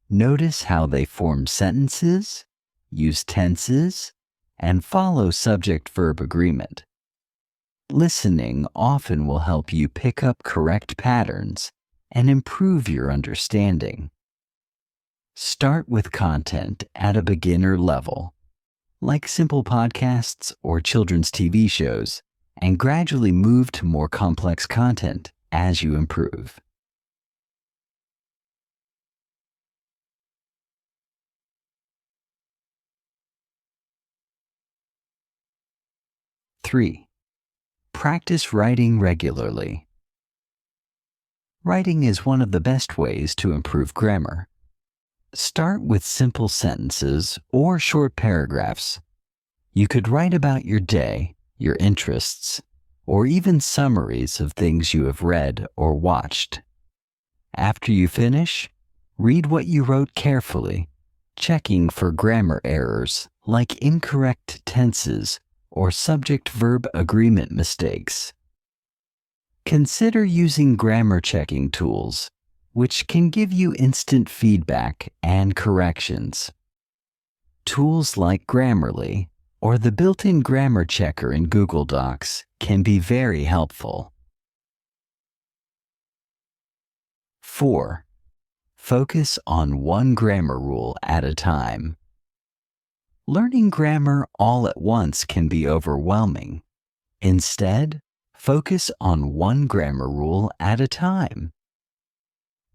Notice how they form sentences, use tenses, and follow subject-verb agreement. Listening often will help you pick up correct patterns and improve your understanding. Start with content at a beginner level, like simple podcasts or children's TV shows, and gradually move to more complex content as you improve. Three, practice writing regularly. Writing is one of the best ways to improve grammar. Start with simple sentences or short paragraphs. You could write about your day, your interests, or even summaries of things you have read or watched. After you finish, read what you wrote carefully, checking for grammar errors like incorrect tenses or subject-verb agreement mistakes. Consider using grammar checking tools, which can give you instant feedback and corrections. Tools like Grammarly or the built-in grammar checker in Google Docs can be very helpful. 4. Focus on one grammar rule at a time. Learning grammar all at once can be overwhelming. Instead, focus on one grammar rule at a time.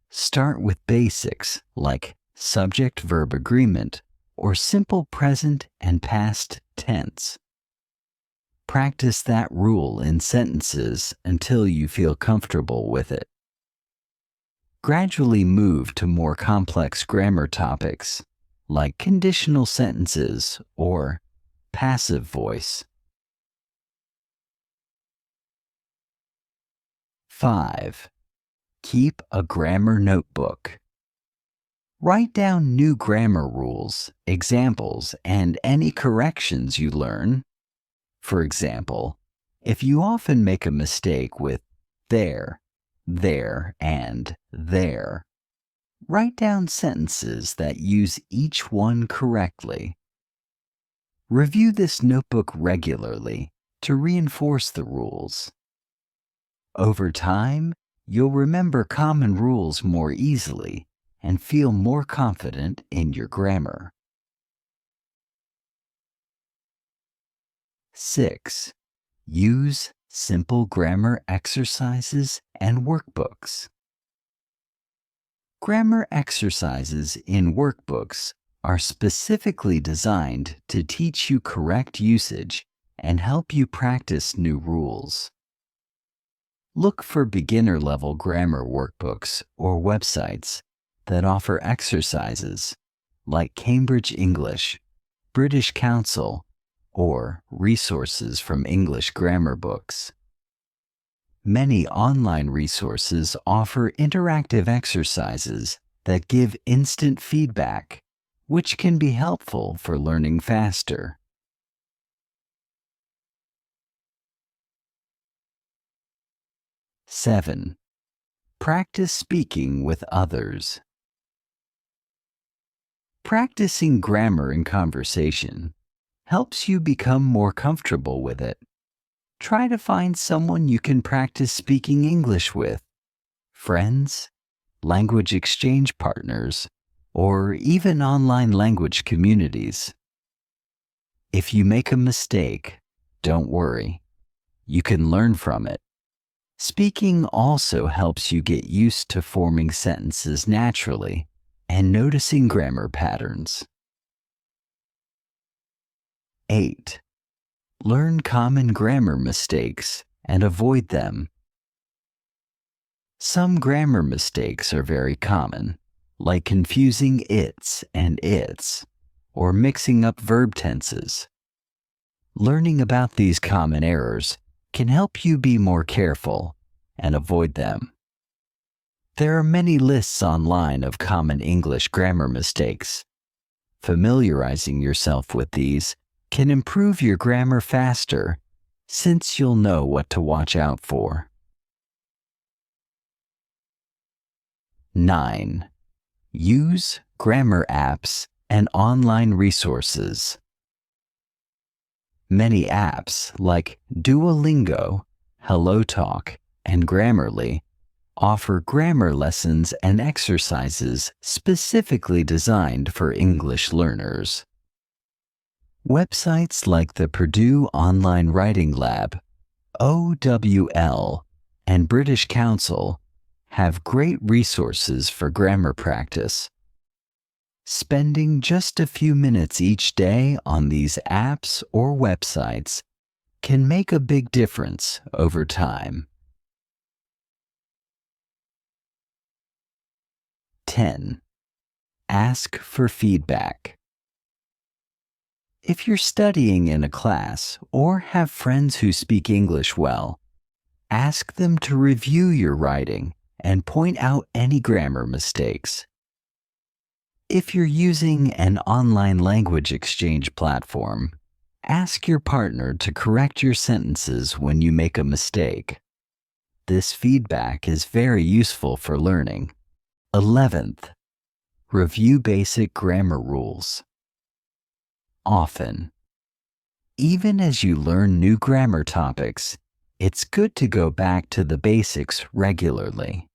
Start with basics like subject-verb agreement or simple present and past tense. Practice that rule in sentences until you feel comfortable with it. Gradually move to more complex grammar topics like conditional sentences or passive voice. 5. Keep a grammar notebook. Write down new grammar rules, examples, and any corrections you learn. For example, if you often make a mistake with there, and there, write down sentences that use each one correctly. Review this notebook regularly to reinforce the rules. Over time, you'll remember common rules more easily and feel more confident in your grammar. 6. Use simple grammar exercises and workbooks. Grammar exercises in workbooks are specifically designed to teach you correct usage and help you practice new rules. Look for beginner-level grammar workbooks or websites that offer exercises like Cambridge English, British Council, or resources from English grammar books. Many online resources offer interactive exercises that give instant feedback, which can be helpful for learning faster. 7. Practice speaking with others. Practicing grammar in conversation helps you become more comfortable with it. Try to find someone you can practice speaking English with, friends, language exchange partners, or even online language communities. If you make a mistake, don't worry. You can learn from it. Speaking also helps you get used to forming sentences naturally and noticing grammar patterns. 8. Learn common grammar mistakes and avoid them. Some grammar mistakes are very common, like confusing its and its, or mixing up verb tenses. Learning about these common errors can help you be more careful and avoid them. There are many lists online of common English grammar mistakes. Familiarizing yourself with these can improve your grammar faster, since you'll know what to watch out for. 9. Use grammar apps and online resources. Many apps like Duolingo, HelloTalk, and Grammarly offer grammar lessons and exercises specifically designed for English learners. Websites like the Purdue Online Writing Lab, OWL, and British Council have great resources for grammar practice. Spending just a few minutes each day on these apps or websites can make a big difference over time. 10. Ask for feedback. If you're studying in a class or have friends who speak English well, ask them to review your writing and point out any grammar mistakes. If you're using an online language exchange platform, ask your partner to correct your sentences when you make a mistake. This feedback is very useful for learning. 11th, review basic grammar rules. Often, even as you learn new grammar topics, it's good to go back to the basics regularly.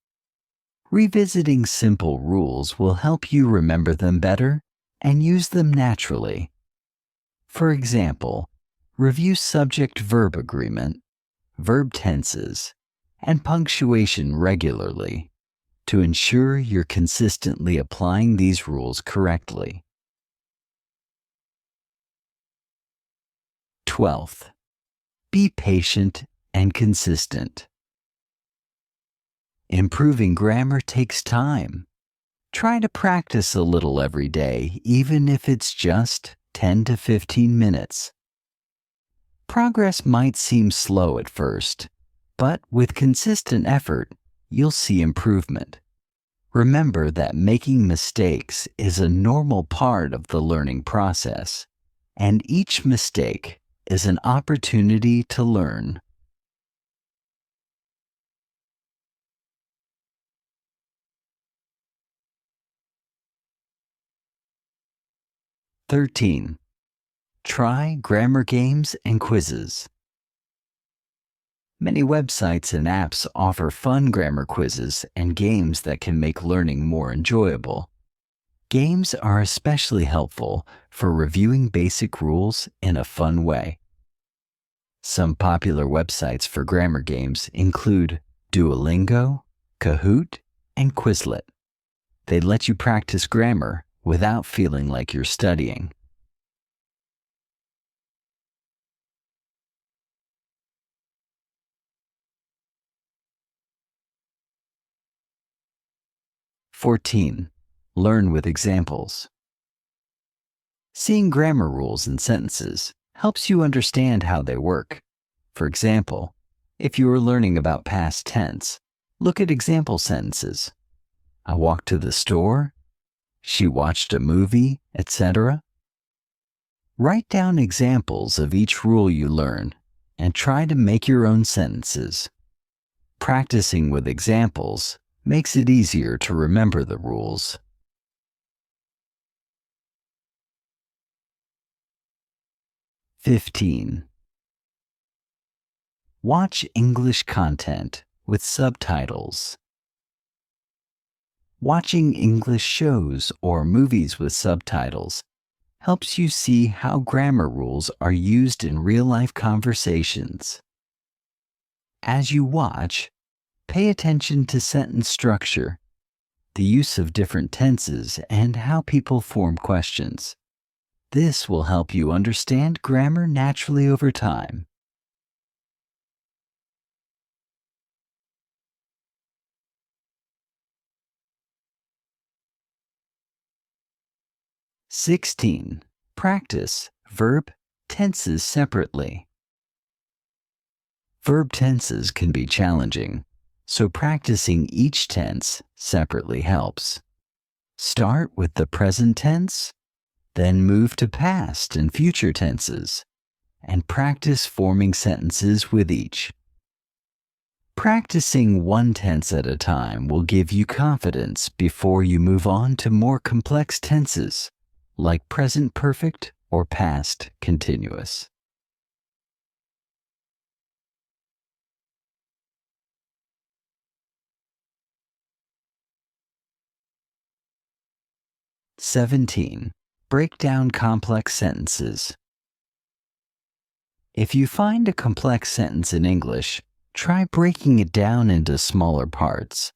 Revisiting simple rules will help you remember them better and use them naturally. For example, review subject-verb agreement, verb tenses, and punctuation regularly to ensure you're consistently applying these rules correctly. 12th, be patient and consistent. Improving grammar takes time. Try to practice a little every day, even if it's just 10 to 15 minutes. Progress might seem slow at first, but with consistent effort, you'll see improvement. Remember that making mistakes is a normal part of the learning process, and each mistake is an opportunity to learn. '13. Try grammar games and quizzes. Many websites and apps offer fun grammar quizzes and games that can make learning more enjoyable. Games are especially helpful for reviewing basic rules in a fun way. Some popular websites for grammar games include Duolingo, Kahoot, and Quizlet. They let you practice grammar without feeling like you're studying. (14) Learn with examples. Seeing grammar rules in sentences helps you understand how they work. For example, if you are learning about past tense, look at example sentences. I walked to the store, she watched a movie, etc. Write down examples of each rule you learn and try to make your own sentences. Practicing with examples makes it easier to remember the rules. (15) Watch English content with subtitles. Watching English shows or movies with subtitles helps you see how grammar rules are used in real-life conversations. As you watch, pay attention to sentence structure, the use of different tenses, and how people form questions. This will help you understand grammar naturally over time. (16) Practice verb tenses separately. Verb tenses can be challenging, so practicing each tense separately helps. Start with the present tense, then move to past and future tenses, and practice forming sentences with each. Practicing one tense at a time will give you confidence before you move on to more complex tenses, like present perfect or past continuous. (17) Break down complex sentences. If you find a complex sentence in English, try breaking it down into smaller parts.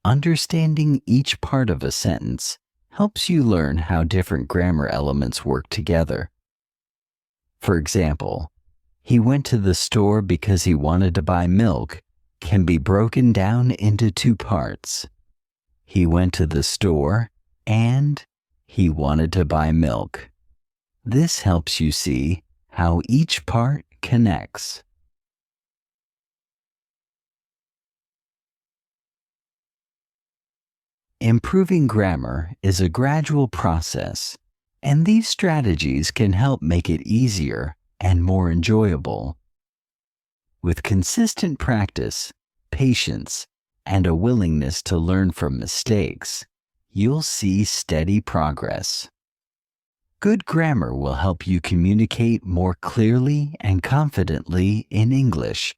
Understanding each part of a sentence helps you learn how different grammar elements work together. For example, he went to the store because he wanted to buy milk can be broken down into two parts. He went to the store and he wanted to buy milk. This helps you see how each part connects. Improving grammar is a gradual process, and these strategies can help make it easier and more enjoyable. With consistent practice, patience, and a willingness to learn from mistakes, you'll see steady progress. Good grammar will help you communicate more clearly and confidently in English,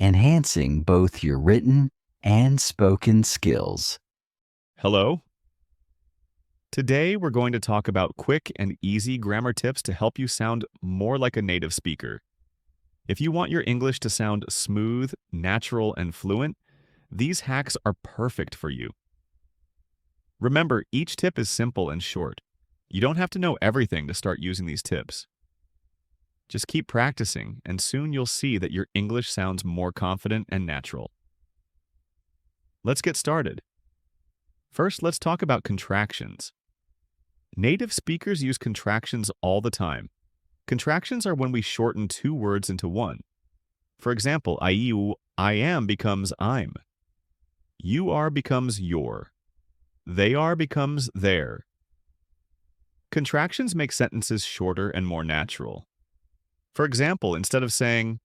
enhancing both your written and spoken skills. Hello. Today we're going to talk about quick and easy grammar tips to help you sound more like a native speaker. If you want your English to sound smooth, natural, and fluent, these hacks are perfect for you. Remember, each tip is simple and short. You don't have to know everything to start using these tips. Just keep practicing, and soon you'll see that your English sounds more confident and natural. Let's get started. First, let's talk about contractions. Native speakers use contractions all the time. Contractions are when we shorten two words into one. For example, I am becomes I'm. You are becomes your. They are becomes their. Contractions make sentences shorter and more natural. For example, instead of saying,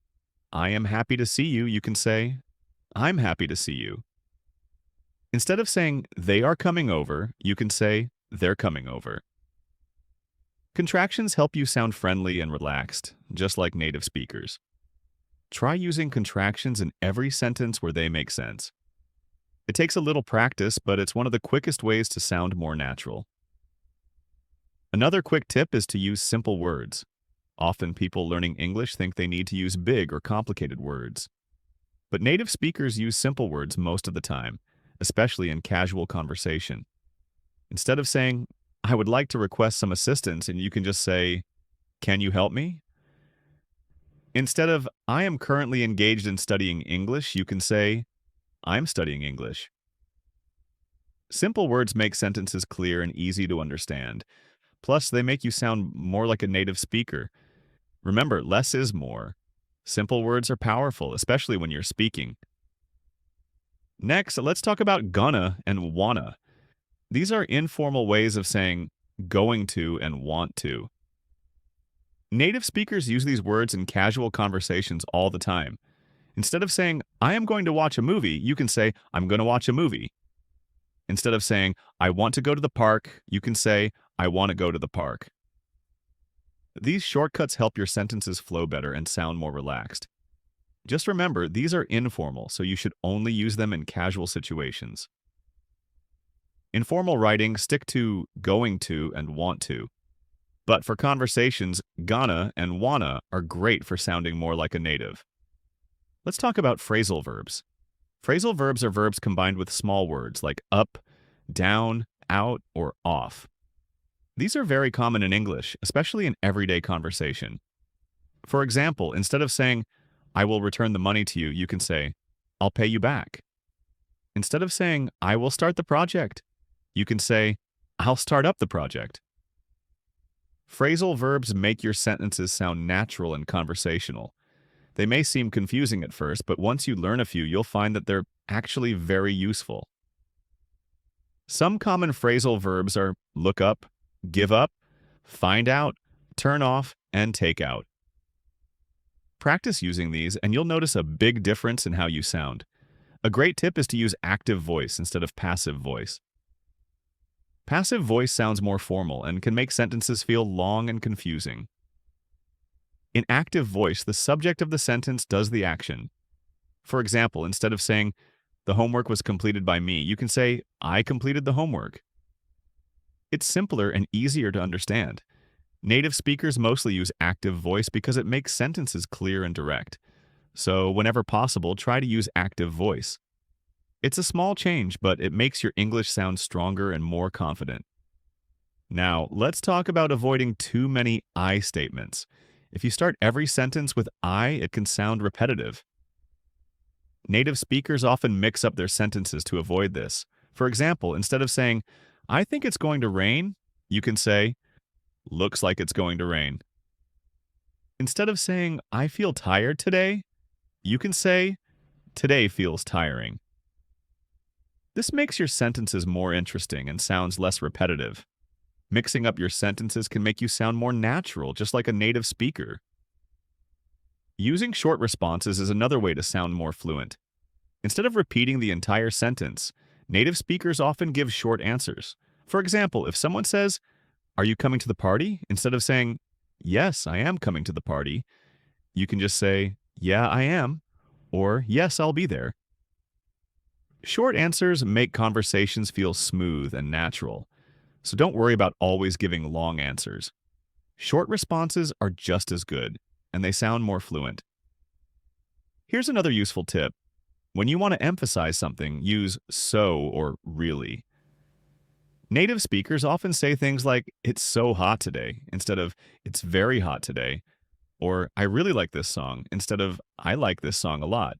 I am happy to see you, you can say, I'm happy to see you. Instead of saying, they are coming over, you can say, they're coming over. Contractions help you sound friendly and relaxed, just like native speakers. Try using contractions in every sentence where they make sense. It takes a little practice, but it's one of the quickest ways to sound more natural. Another quick tip is to use simple words. Often people learning English think they need to use big or complicated words. But native speakers use simple words most of the time, especially in casual conversation. Instead of saying, I would like to request some assistance, and you can just say, can you help me? Instead of, I am currently engaged in studying English, you can say, I'm studying English. Simple words make sentences clear and easy to understand. Plus, they make you sound more like a native speaker. Remember, less is more. Simple words are powerful, especially when you're speaking. Next, let's talk about gonna and wanna. These are informal ways of saying going to and want to. Native speakers use these words in casual conversations all the time. Instead of saying, I am going to watch a movie, you can say, I'm going to watch a movie. Instead of saying, I want to go to the park, you can say, I want to go to the park. These shortcuts help your sentences flow better and sound more relaxed. Just remember, these are informal, so you should only use them in casual situations. In formal writing, stick to going to and want to. But for conversations, gonna and wanna are great for sounding more like a native. Let's talk about phrasal verbs. Phrasal verbs are verbs combined with small words like up, down, out, or off. These are very common in English, especially in everyday conversation. For example, instead of saying, I will return the money to you, you can say, I'll pay you back. Instead of saying, I will start the project, you can say, I'll start up the project. Phrasal verbs make your sentences sound natural and conversational. They may seem confusing at first, but once you learn a few, you'll find that they're actually very useful. Some common phrasal verbs are look up, give up, find out, turn off, and take out. Practice using these, and you'll notice a big difference in how you sound. A great tip is to use active voice instead of passive voice. Passive voice sounds more formal and can make sentences feel long and confusing. In active voice, the subject of the sentence does the action. For example, instead of saying, the homework was completed by me, you can say, I completed the homework. It's simpler and easier to understand. Native speakers mostly use active voice because it makes sentences clear and direct. So, whenever possible, try to use active voice. It's a small change, but it makes your English sound stronger and more confident. Now, let's talk about avoiding too many I statements. If you start every sentence with I, it can sound repetitive. Native speakers often mix up their sentences to avoid this. For example, instead of saying, I think it's going to rain, you can say, looks like it's going to rain. Instead of saying, I feel tired today, you can say, today feels tiring. This makes your sentences more interesting and sounds less repetitive. Mixing up your sentences can make you sound more natural, just like a native speaker. Using short responses is another way to sound more fluent. Instead of repeating the entire sentence, native speakers often give short answers. For example, if someone says, are you coming to the party? Instead of saying, yes, I am coming to the party, you can just say, yeah, I am, or yes, I'll be there. Short answers make conversations feel smooth and natural, so don't worry about always giving long answers. Short responses are just as good, and they sound more fluent. Here's another useful tip. When you want to emphasize something, use so or really. Native speakers often say things like, it's so hot today, instead of, it's very hot today, or I really like this song, instead of, I like this song a lot.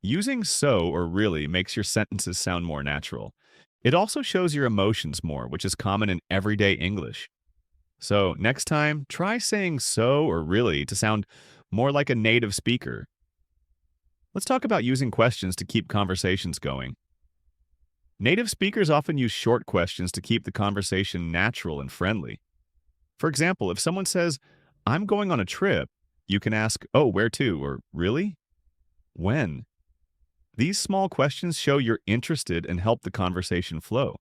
Using so or really makes your sentences sound more natural. It also shows your emotions more, which is common in everyday English. So next time, try saying so or really to sound more like a native speaker. Let's talk about using questions to keep conversations going. Native speakers often use short questions to keep the conversation natural and friendly. For example, if someone says, I'm going on a trip, you can ask, oh, where to? Or really? When? These small questions show you're interested and help the conversation flow.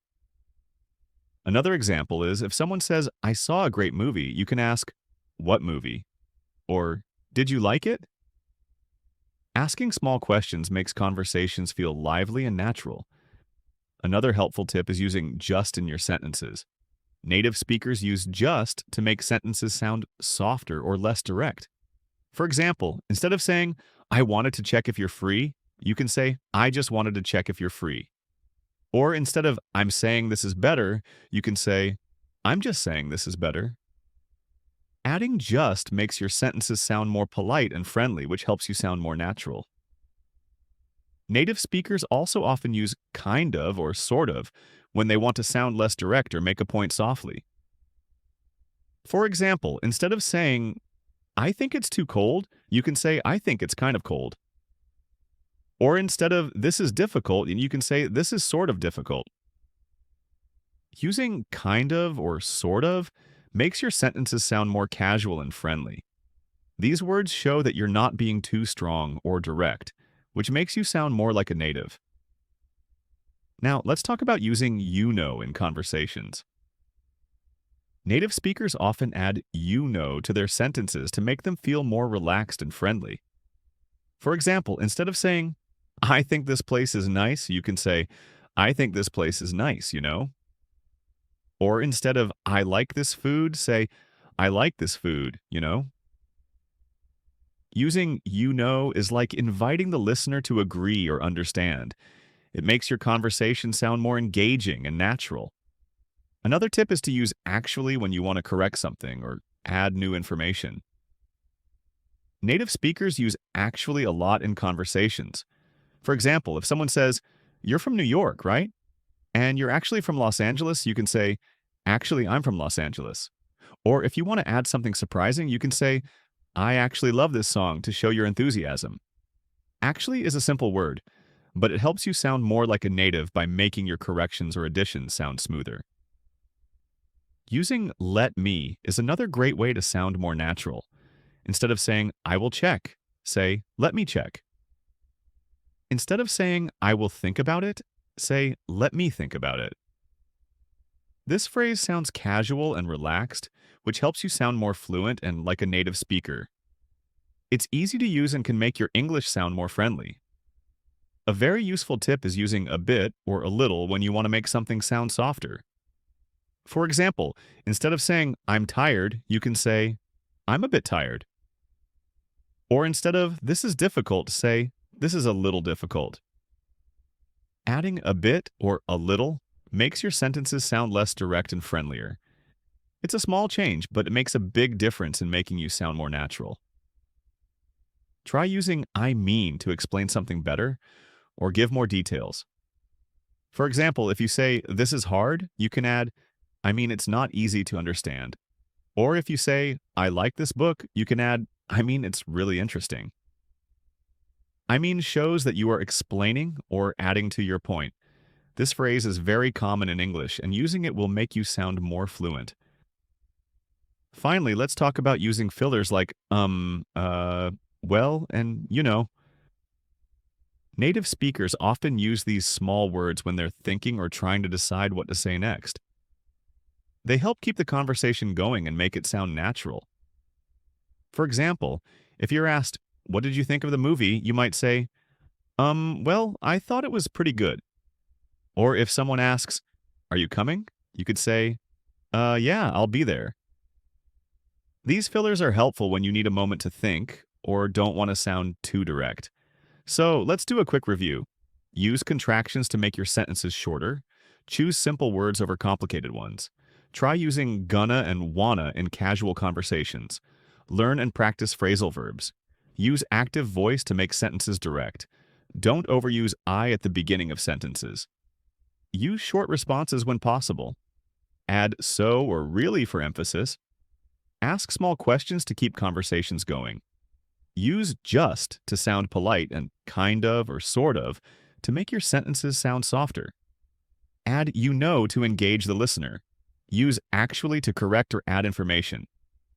Another example is if someone says, I saw a great movie, you can ask, what movie? Or, did you like it? Asking small questions makes conversations feel lively and natural. Another helpful tip is using just in your sentences. Native speakers use just to make sentences sound softer or less direct. For example, instead of saying, I wanted to check if you're free, you can say, I just wanted to check if you're free. Or instead of, I'm saying this is better, you can say, I'm just saying this is better. Adding just makes your sentences sound more polite and friendly, which helps you sound more natural. Native speakers also often use kind of or sort of when they want to sound less direct or make a point softly. For example, instead of saying, I think it's too cold, you can say, I think it's kind of cold. Or instead of, this is difficult, you can say, this is sort of difficult. Using kind of or sort of makes your sentences sound more casual and friendly. These words show that you're not being too strong or direct, which makes you sound more like a native. Now, let's talk about using you know in conversations. Native speakers often add you know to their sentences to make them feel more relaxed and friendly. For example, instead of saying, I think this place is nice, you can say, I think this place is nice, you know? Or instead of, I like this food, say, I like this food, you know? Using you know is like inviting the listener to agree or understand. It makes your conversation sound more engaging and natural. Another tip is to use actually when you want to correct something or add new information. Native speakers use actually a lot in conversations. For example, if someone says, you're from New York, right? And you're actually from Los Angeles, you can say, actually, I'm from Los Angeles. Or if you want to add something surprising, you can say, I actually love this song to show your enthusiasm. Actually is a simple word, but it helps you sound more like a native by making your corrections or additions sound smoother. Using let me is another great way to sound more natural. Instead of saying, I will check, say, let me check. Instead of saying, I will think about it, say, let me think about it. This phrase sounds casual and relaxed, which helps you sound more fluent and like a native speaker. It's easy to use and can make your English sound more friendly. A very useful tip is using a bit or a little when you want to make something sound softer. For example, instead of saying, I'm tired, you can say, I'm a bit tired. Or instead of, this is difficult, say, this is a little difficult. Adding a bit or a little makes your sentences sound less direct and friendlier. It's a small change, but it makes a big difference in making you sound more natural. Try using I mean to explain something better or give more details. For example, if you say, this is hard, you can add, I mean it's not easy to understand. Or if you say, I like this book, you can add, I mean it's really interesting. I mean shows that you are explaining or adding to your point. This phrase is very common in English, and using it will make you sound more fluent. Finally, let's talk about using fillers like well, and you know. Native speakers often use these small words when they're thinking or trying to decide what to say next. They help keep the conversation going and make it sound natural. For example, if you're asked, what did you think of the movie? You might say, well, I thought it was pretty good. Or if someone asks, are you coming? You could say, yeah, I'll be there. These fillers are helpful when you need a moment to think or don't want to sound too direct. So let's do a quick review. Use contractions to make your sentences shorter. Choose simple words over complicated ones. Try using gonna and wanna in casual conversations. Learn and practice phrasal verbs. Use active voice to make sentences direct. Don't overuse I at the beginning of sentences. Use short responses when possible. Add so or really for emphasis. Ask small questions to keep conversations going. Use just to sound polite and kind of or sort of to make your sentences sound softer. Add you know to engage the listener. Use actually to correct or add information.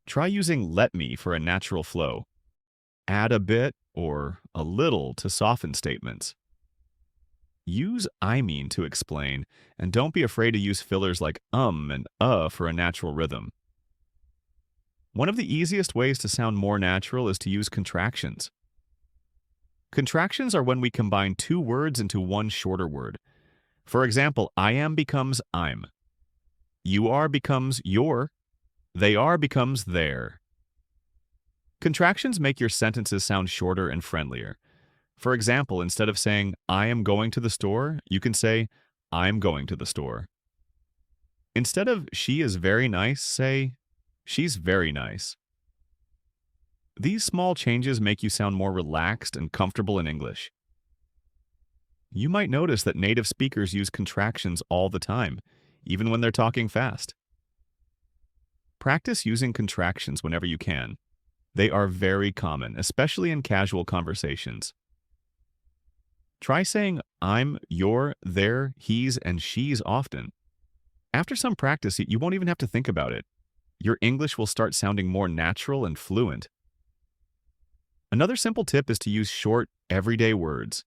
Try using let me for a natural flow. Add a bit or a little to soften statements. Use I mean to explain, and don't be afraid to use fillers like and for a natural rhythm. One of the easiest ways to sound more natural is to use contractions. Contractions are when we combine two words into one shorter word. For example, I am becomes I'm. You are becomes your. They are becomes their. Contractions make your sentences sound shorter and friendlier. For example, instead of saying, I am going to the store, you can say, I'm going to the store. Instead of, she is very nice, say, she's very nice. These small changes make you sound more relaxed and comfortable in English. You might notice that native speakers use contractions all the time, even when they're talking fast. Practice using contractions whenever you can. They are very common, especially in casual conversations. Try saying I'm, your, their, he's, and she's often. After some practice, you won't even have to think about it. Your English will start sounding more natural and fluent. Another simple tip is to use short, everyday words.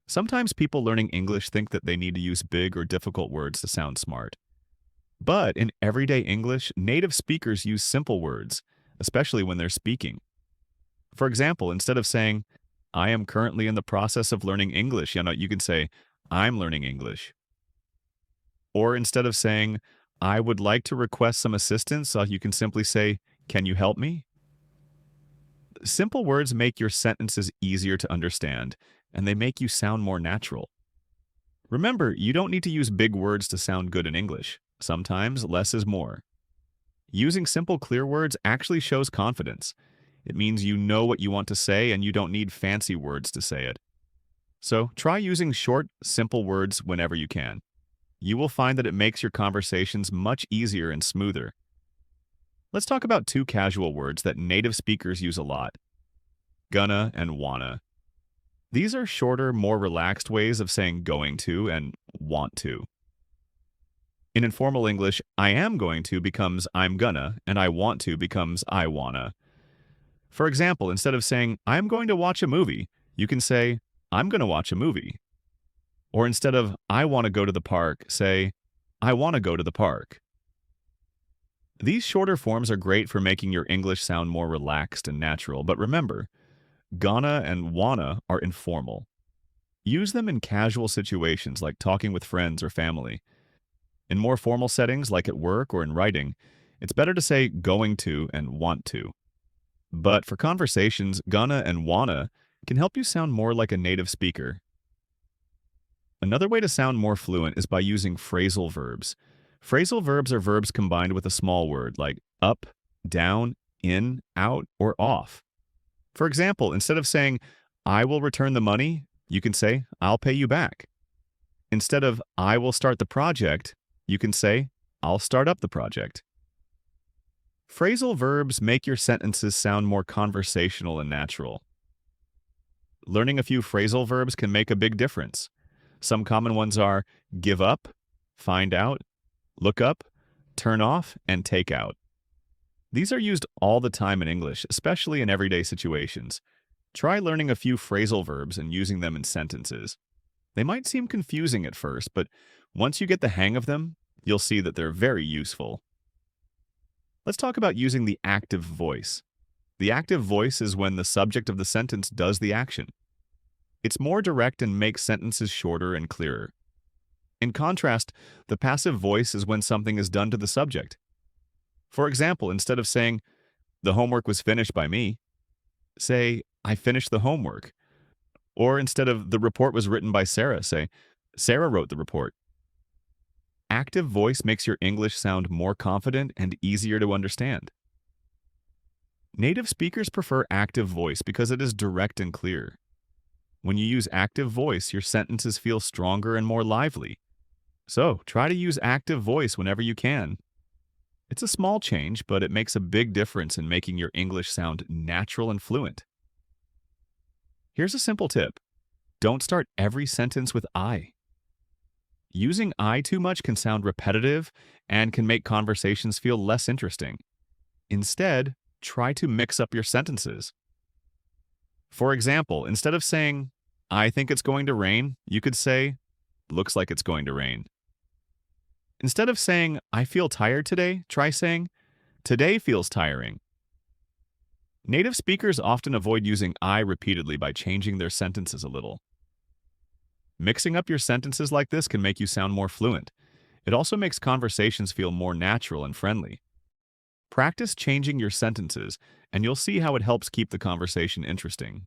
Sometimes people learning English think that they need to use big or difficult words to sound smart. But in everyday English, native speakers use simple words, especially when they're speaking. For example, instead of saying, I am currently in the process of learning English, you can say, I'm learning English. Or instead of saying, I would like to request some assistance, you can simply say, can you help me? Simple words make your sentences easier to understand, and they make you sound more natural. Remember, you don't need to use big words to sound good in English. Sometimes less is more. Using simple, clear words actually shows confidence. It means you know what you want to say and you don't need fancy words to say it. So try using short, simple words whenever you can. You will find that it makes your conversations much easier and smoother. Let's talk about two casual words that native speakers use a lot: gonna and wanna. These are shorter, more relaxed ways of saying going to and want to. In informal English, I am going to becomes I'm gonna, and I want to becomes I wanna. For example, instead of saying I'm going to watch a movie, you can say I'm going to watch a movie. Or instead of I want to go to the park, say I want to go to the park. These shorter forms are great for making your English sound more relaxed and natural, but remember, gonna and wanna are informal. Use them in casual situations like talking with friends or family. In more formal settings like at work or in writing, it's better to say going to and want to. But for conversations, gonna and wanna can help you sound more like a native speaker. Another way to sound more fluent is by using phrasal verbs. Phrasal verbs are verbs combined with a small word like up, down, in, out, or off. For example, instead of saying, I will return the money, you can say, I'll pay you back. Instead of, I will start the project, you can say, I'll start up the project. Phrasal verbs make your sentences sound more conversational and natural. Learning a few phrasal verbs can make a big difference. Some common ones are give up, find out, look up, turn off, and take out. These are used all the time in English, especially in everyday situations. Try learning a few phrasal verbs and using them in sentences. They might seem confusing at first, but once you get the hang of them, you'll see that they're very useful. Let's talk about using the active voice. The active voice is when the subject of the sentence does the action. It's more direct and makes sentences shorter and clearer. In contrast, the passive voice is when something is done to the subject. For example, instead of saying, the homework was finished by me, say, I finished the homework. Or instead of, the report was written by Sarah, say, Sarah wrote the report. Active voice makes your English sound more confident and easier to understand. Native speakers prefer active voice because it is direct and clear. When you use active voice, your sentences feel stronger and more lively. So, try to use active voice whenever you can. It's a small change, but it makes a big difference in making your English sound natural and fluent. Here's a simple tip. Don't start every sentence with I. Using I too much can sound repetitive and can make conversations feel less interesting. Instead, try to mix up your sentences. For example, instead of saying, I think it's going to rain, you could say, looks like it's going to rain. Instead of saying, I feel tired today, try saying, today feels tiring. Native speakers often avoid using I repeatedly by changing their sentences a little. Mixing up your sentences like this can make you sound more fluent. It also makes conversations feel more natural and friendly. Practice changing your sentences, and you'll see how it helps keep the conversation interesting.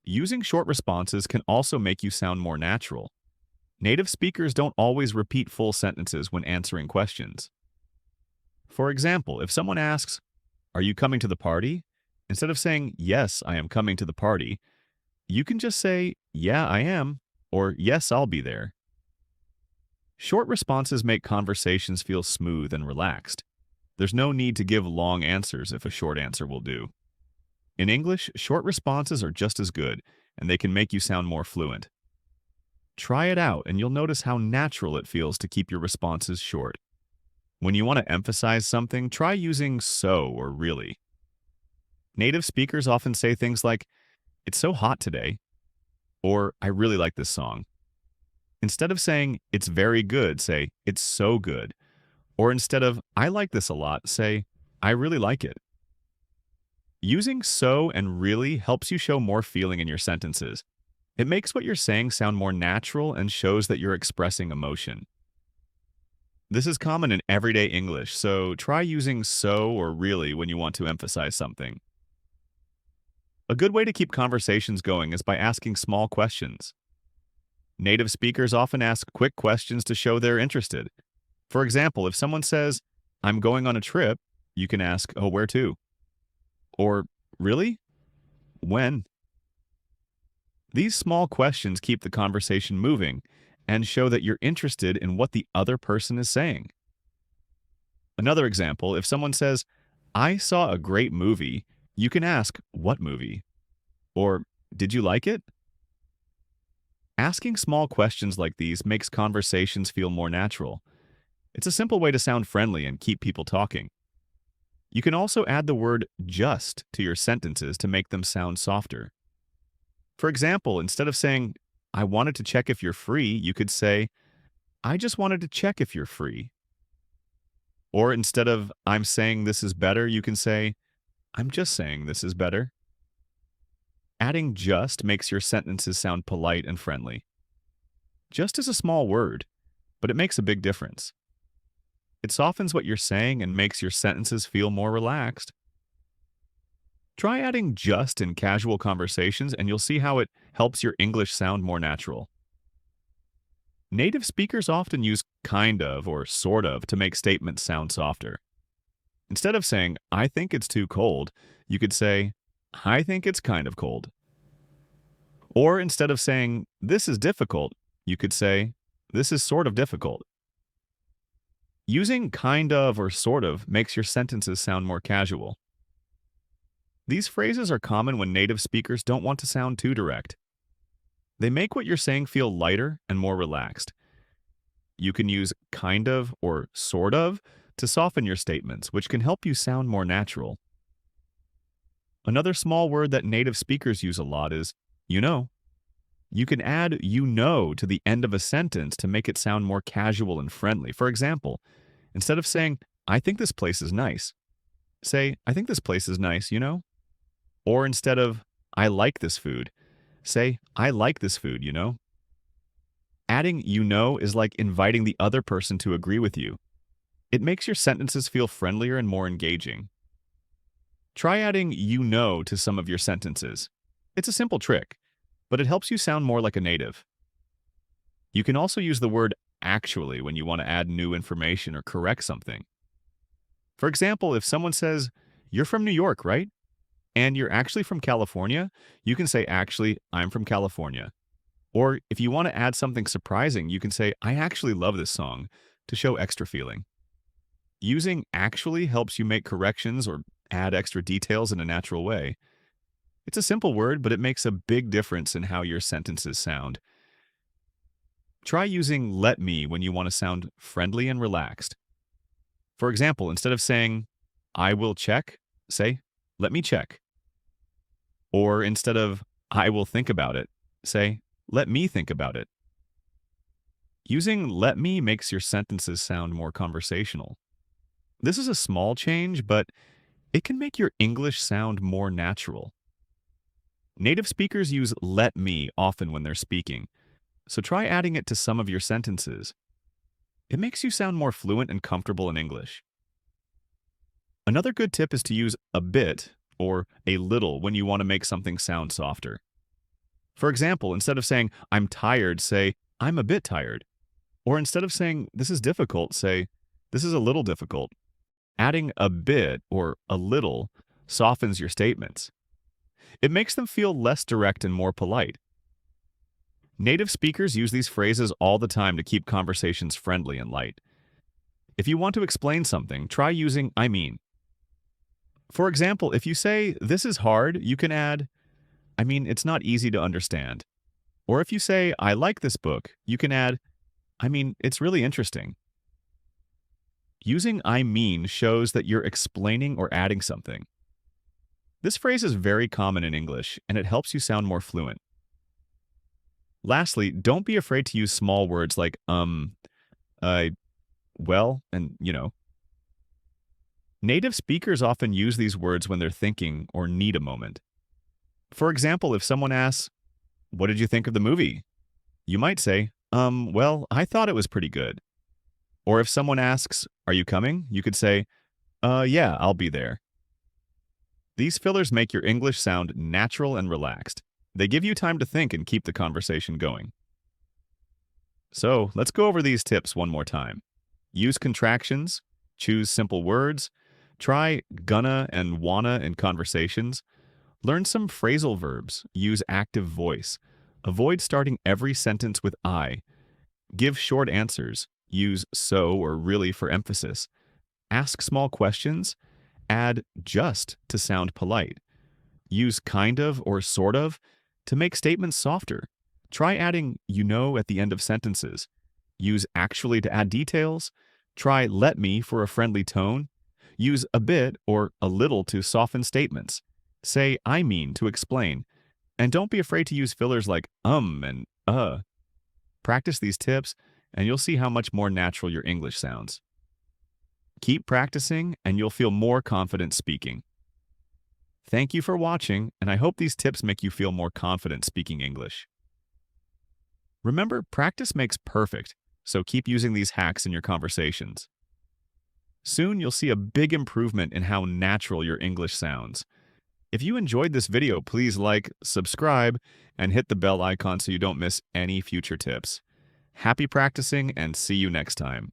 Using short responses can also make you sound more natural. Native speakers don't always repeat full sentences when answering questions. For example, if someone asks, "Are you coming to the party?" instead of saying, "Yes, I am coming to the party," you can just say, "Yeah, I am," or "Yes, I'll be there." Short responses make conversations feel smooth and relaxed. There's no need to give long answers if a short answer will do. In English, short responses are just as good, and they can make you sound more fluent. Try it out, and you'll notice how natural it feels to keep your responses short. When you want to emphasize something, try using so or really. Native speakers often say things like, "It's so hot today," or "I really like this song." Instead of saying, "It's very good," say, "It's so good." Or instead of, "I like this a lot," say, "I really like it." Using so and really helps you show more feeling in your sentences. It makes what you're saying sound more natural and shows that you're expressing emotion. This is common in everyday English, so try using so or really when you want to emphasize something. A good way to keep conversations going is by asking small questions. Native speakers often ask quick questions to show they're interested. For example, if someone says, "I'm going on a trip," you can ask, "Oh, where to?" Or, "Really? When?" These small questions keep the conversation moving and show that you're interested in what the other person is saying. Another example, if someone says, "I saw a great movie," you can ask, "What movie?" Or, "Did you like it?" Asking small questions like these makes conversations feel more natural. It's a simple way to sound friendly and keep people talking. You can also add the word just to your sentences to make them sound softer. For example, instead of saying, "I wanted to check if you're free," you could say, "I just wanted to check if you're free." Or instead of, "I'm saying this is better," you can say, "I'm just saying this is better." Adding just makes your sentences sound polite and friendly. Just is a small word, but it makes a big difference. It softens what you're saying and makes your sentences feel more relaxed. Try adding just in casual conversations and you'll see how it helps your English sound more natural. Native speakers often use kind of or sort of to make statements sound softer. Instead of saying, "I think it's too cold," you could say, "I think it's kind of cold." Or instead of saying, "This is difficult," you could say, "This is sort of difficult." Using kind of or sort of makes your sentences sound more casual. These phrases are common when native speakers don't want to sound too direct. They make what you're saying feel lighter and more relaxed. You can use kind of or sort of to soften your statements, which can help you sound more natural. Another small word that native speakers use a lot is "you know." You can add "you know" to the end of a sentence to make it sound more casual and friendly. For example, instead of saying, "I think this place is nice," say, "I think this place is nice, you know?" Or instead of, "I like this food," say, "I like this food, you know?" Adding "you know" is like inviting the other person to agree with you. It makes your sentences feel friendlier and more engaging. Try adding "you know" to some of your sentences. It's a simple trick, but it helps you sound more like a native. You can also use the word "actually" when you want to add new information or correct something. For example, if someone says, "You're from New York, right? And you're actually from California," you can say, "Actually, I'm from California." Or if you want to add something surprising, you can say, "I actually love this song," to show extra feeling. Using "actually" helps you make corrections or add extra details in a natural way. It's a simple word, but it makes a big difference in how your sentences sound. Try using "let me" when you want to sound friendly and relaxed. For example, instead of saying, "I will check," say, "Let me check." Or instead of, "I will think about it," say, "Let me think about it." Using let me makes your sentences sound more conversational. This is a small change, but it can make your English sound more natural. Native speakers use let me often when they're speaking, so try adding it to some of your sentences. It makes you sound more fluent and comfortable in English. Another good tip is to use a bit or a little when you want to make something sound softer. For example, instead of saying, I'm tired, say, I'm a bit tired. Or instead of saying, this is difficult, say, this is a little difficult. Adding a bit or a little softens your statements. It makes them feel less direct and more polite. Native speakers use these phrases all the time to keep conversations friendly and light. If you want to explain something, try using I mean. For example, if you say, this is hard, you can add, I mean, it's not easy to understand. Or if you say, I like this book, you can add, I mean, it's really interesting. Using I mean shows that you're explaining or adding something. This phrase is very common in English, and it helps you sound more fluent. Lastly, don't be afraid to use small words like well, and you know. Native speakers often use these words when they're thinking or need a moment. For example, if someone asks, what did you think of the movie? You might say, well, I thought it was pretty good. Or if someone asks, are you coming? You could say, yeah, I'll be there. These fillers make your English sound natural and relaxed. They give you time to think and keep the conversation going. So, let's go over these tips one more time. Use contractions, choose simple words, try gonna and wanna in conversations, learn some phrasal verbs, use active voice, avoid starting every sentence with I, give short answers, use so or really for emphasis, ask small questions, add just to sound polite, use kind of or sort of to make statements softer. Try adding you know at the end of sentences. Use actually to add details. Try let me for a friendly tone. Use a bit or a little to soften statements. Say I mean to explain. And don't be afraid to use fillers like and Practice these tips and you'll see how much more natural your English sounds. Keep practicing and you'll feel more confident speaking. Thank you for watching, and I hope these tips make you feel more confident speaking English. Remember, practice makes perfect, so keep using these hacks in your conversations. Soon you'll see a big improvement in how natural your English sounds. If you enjoyed this video, please like, subscribe, and hit the bell icon so you don't miss any future tips. Happy practicing and see you next time.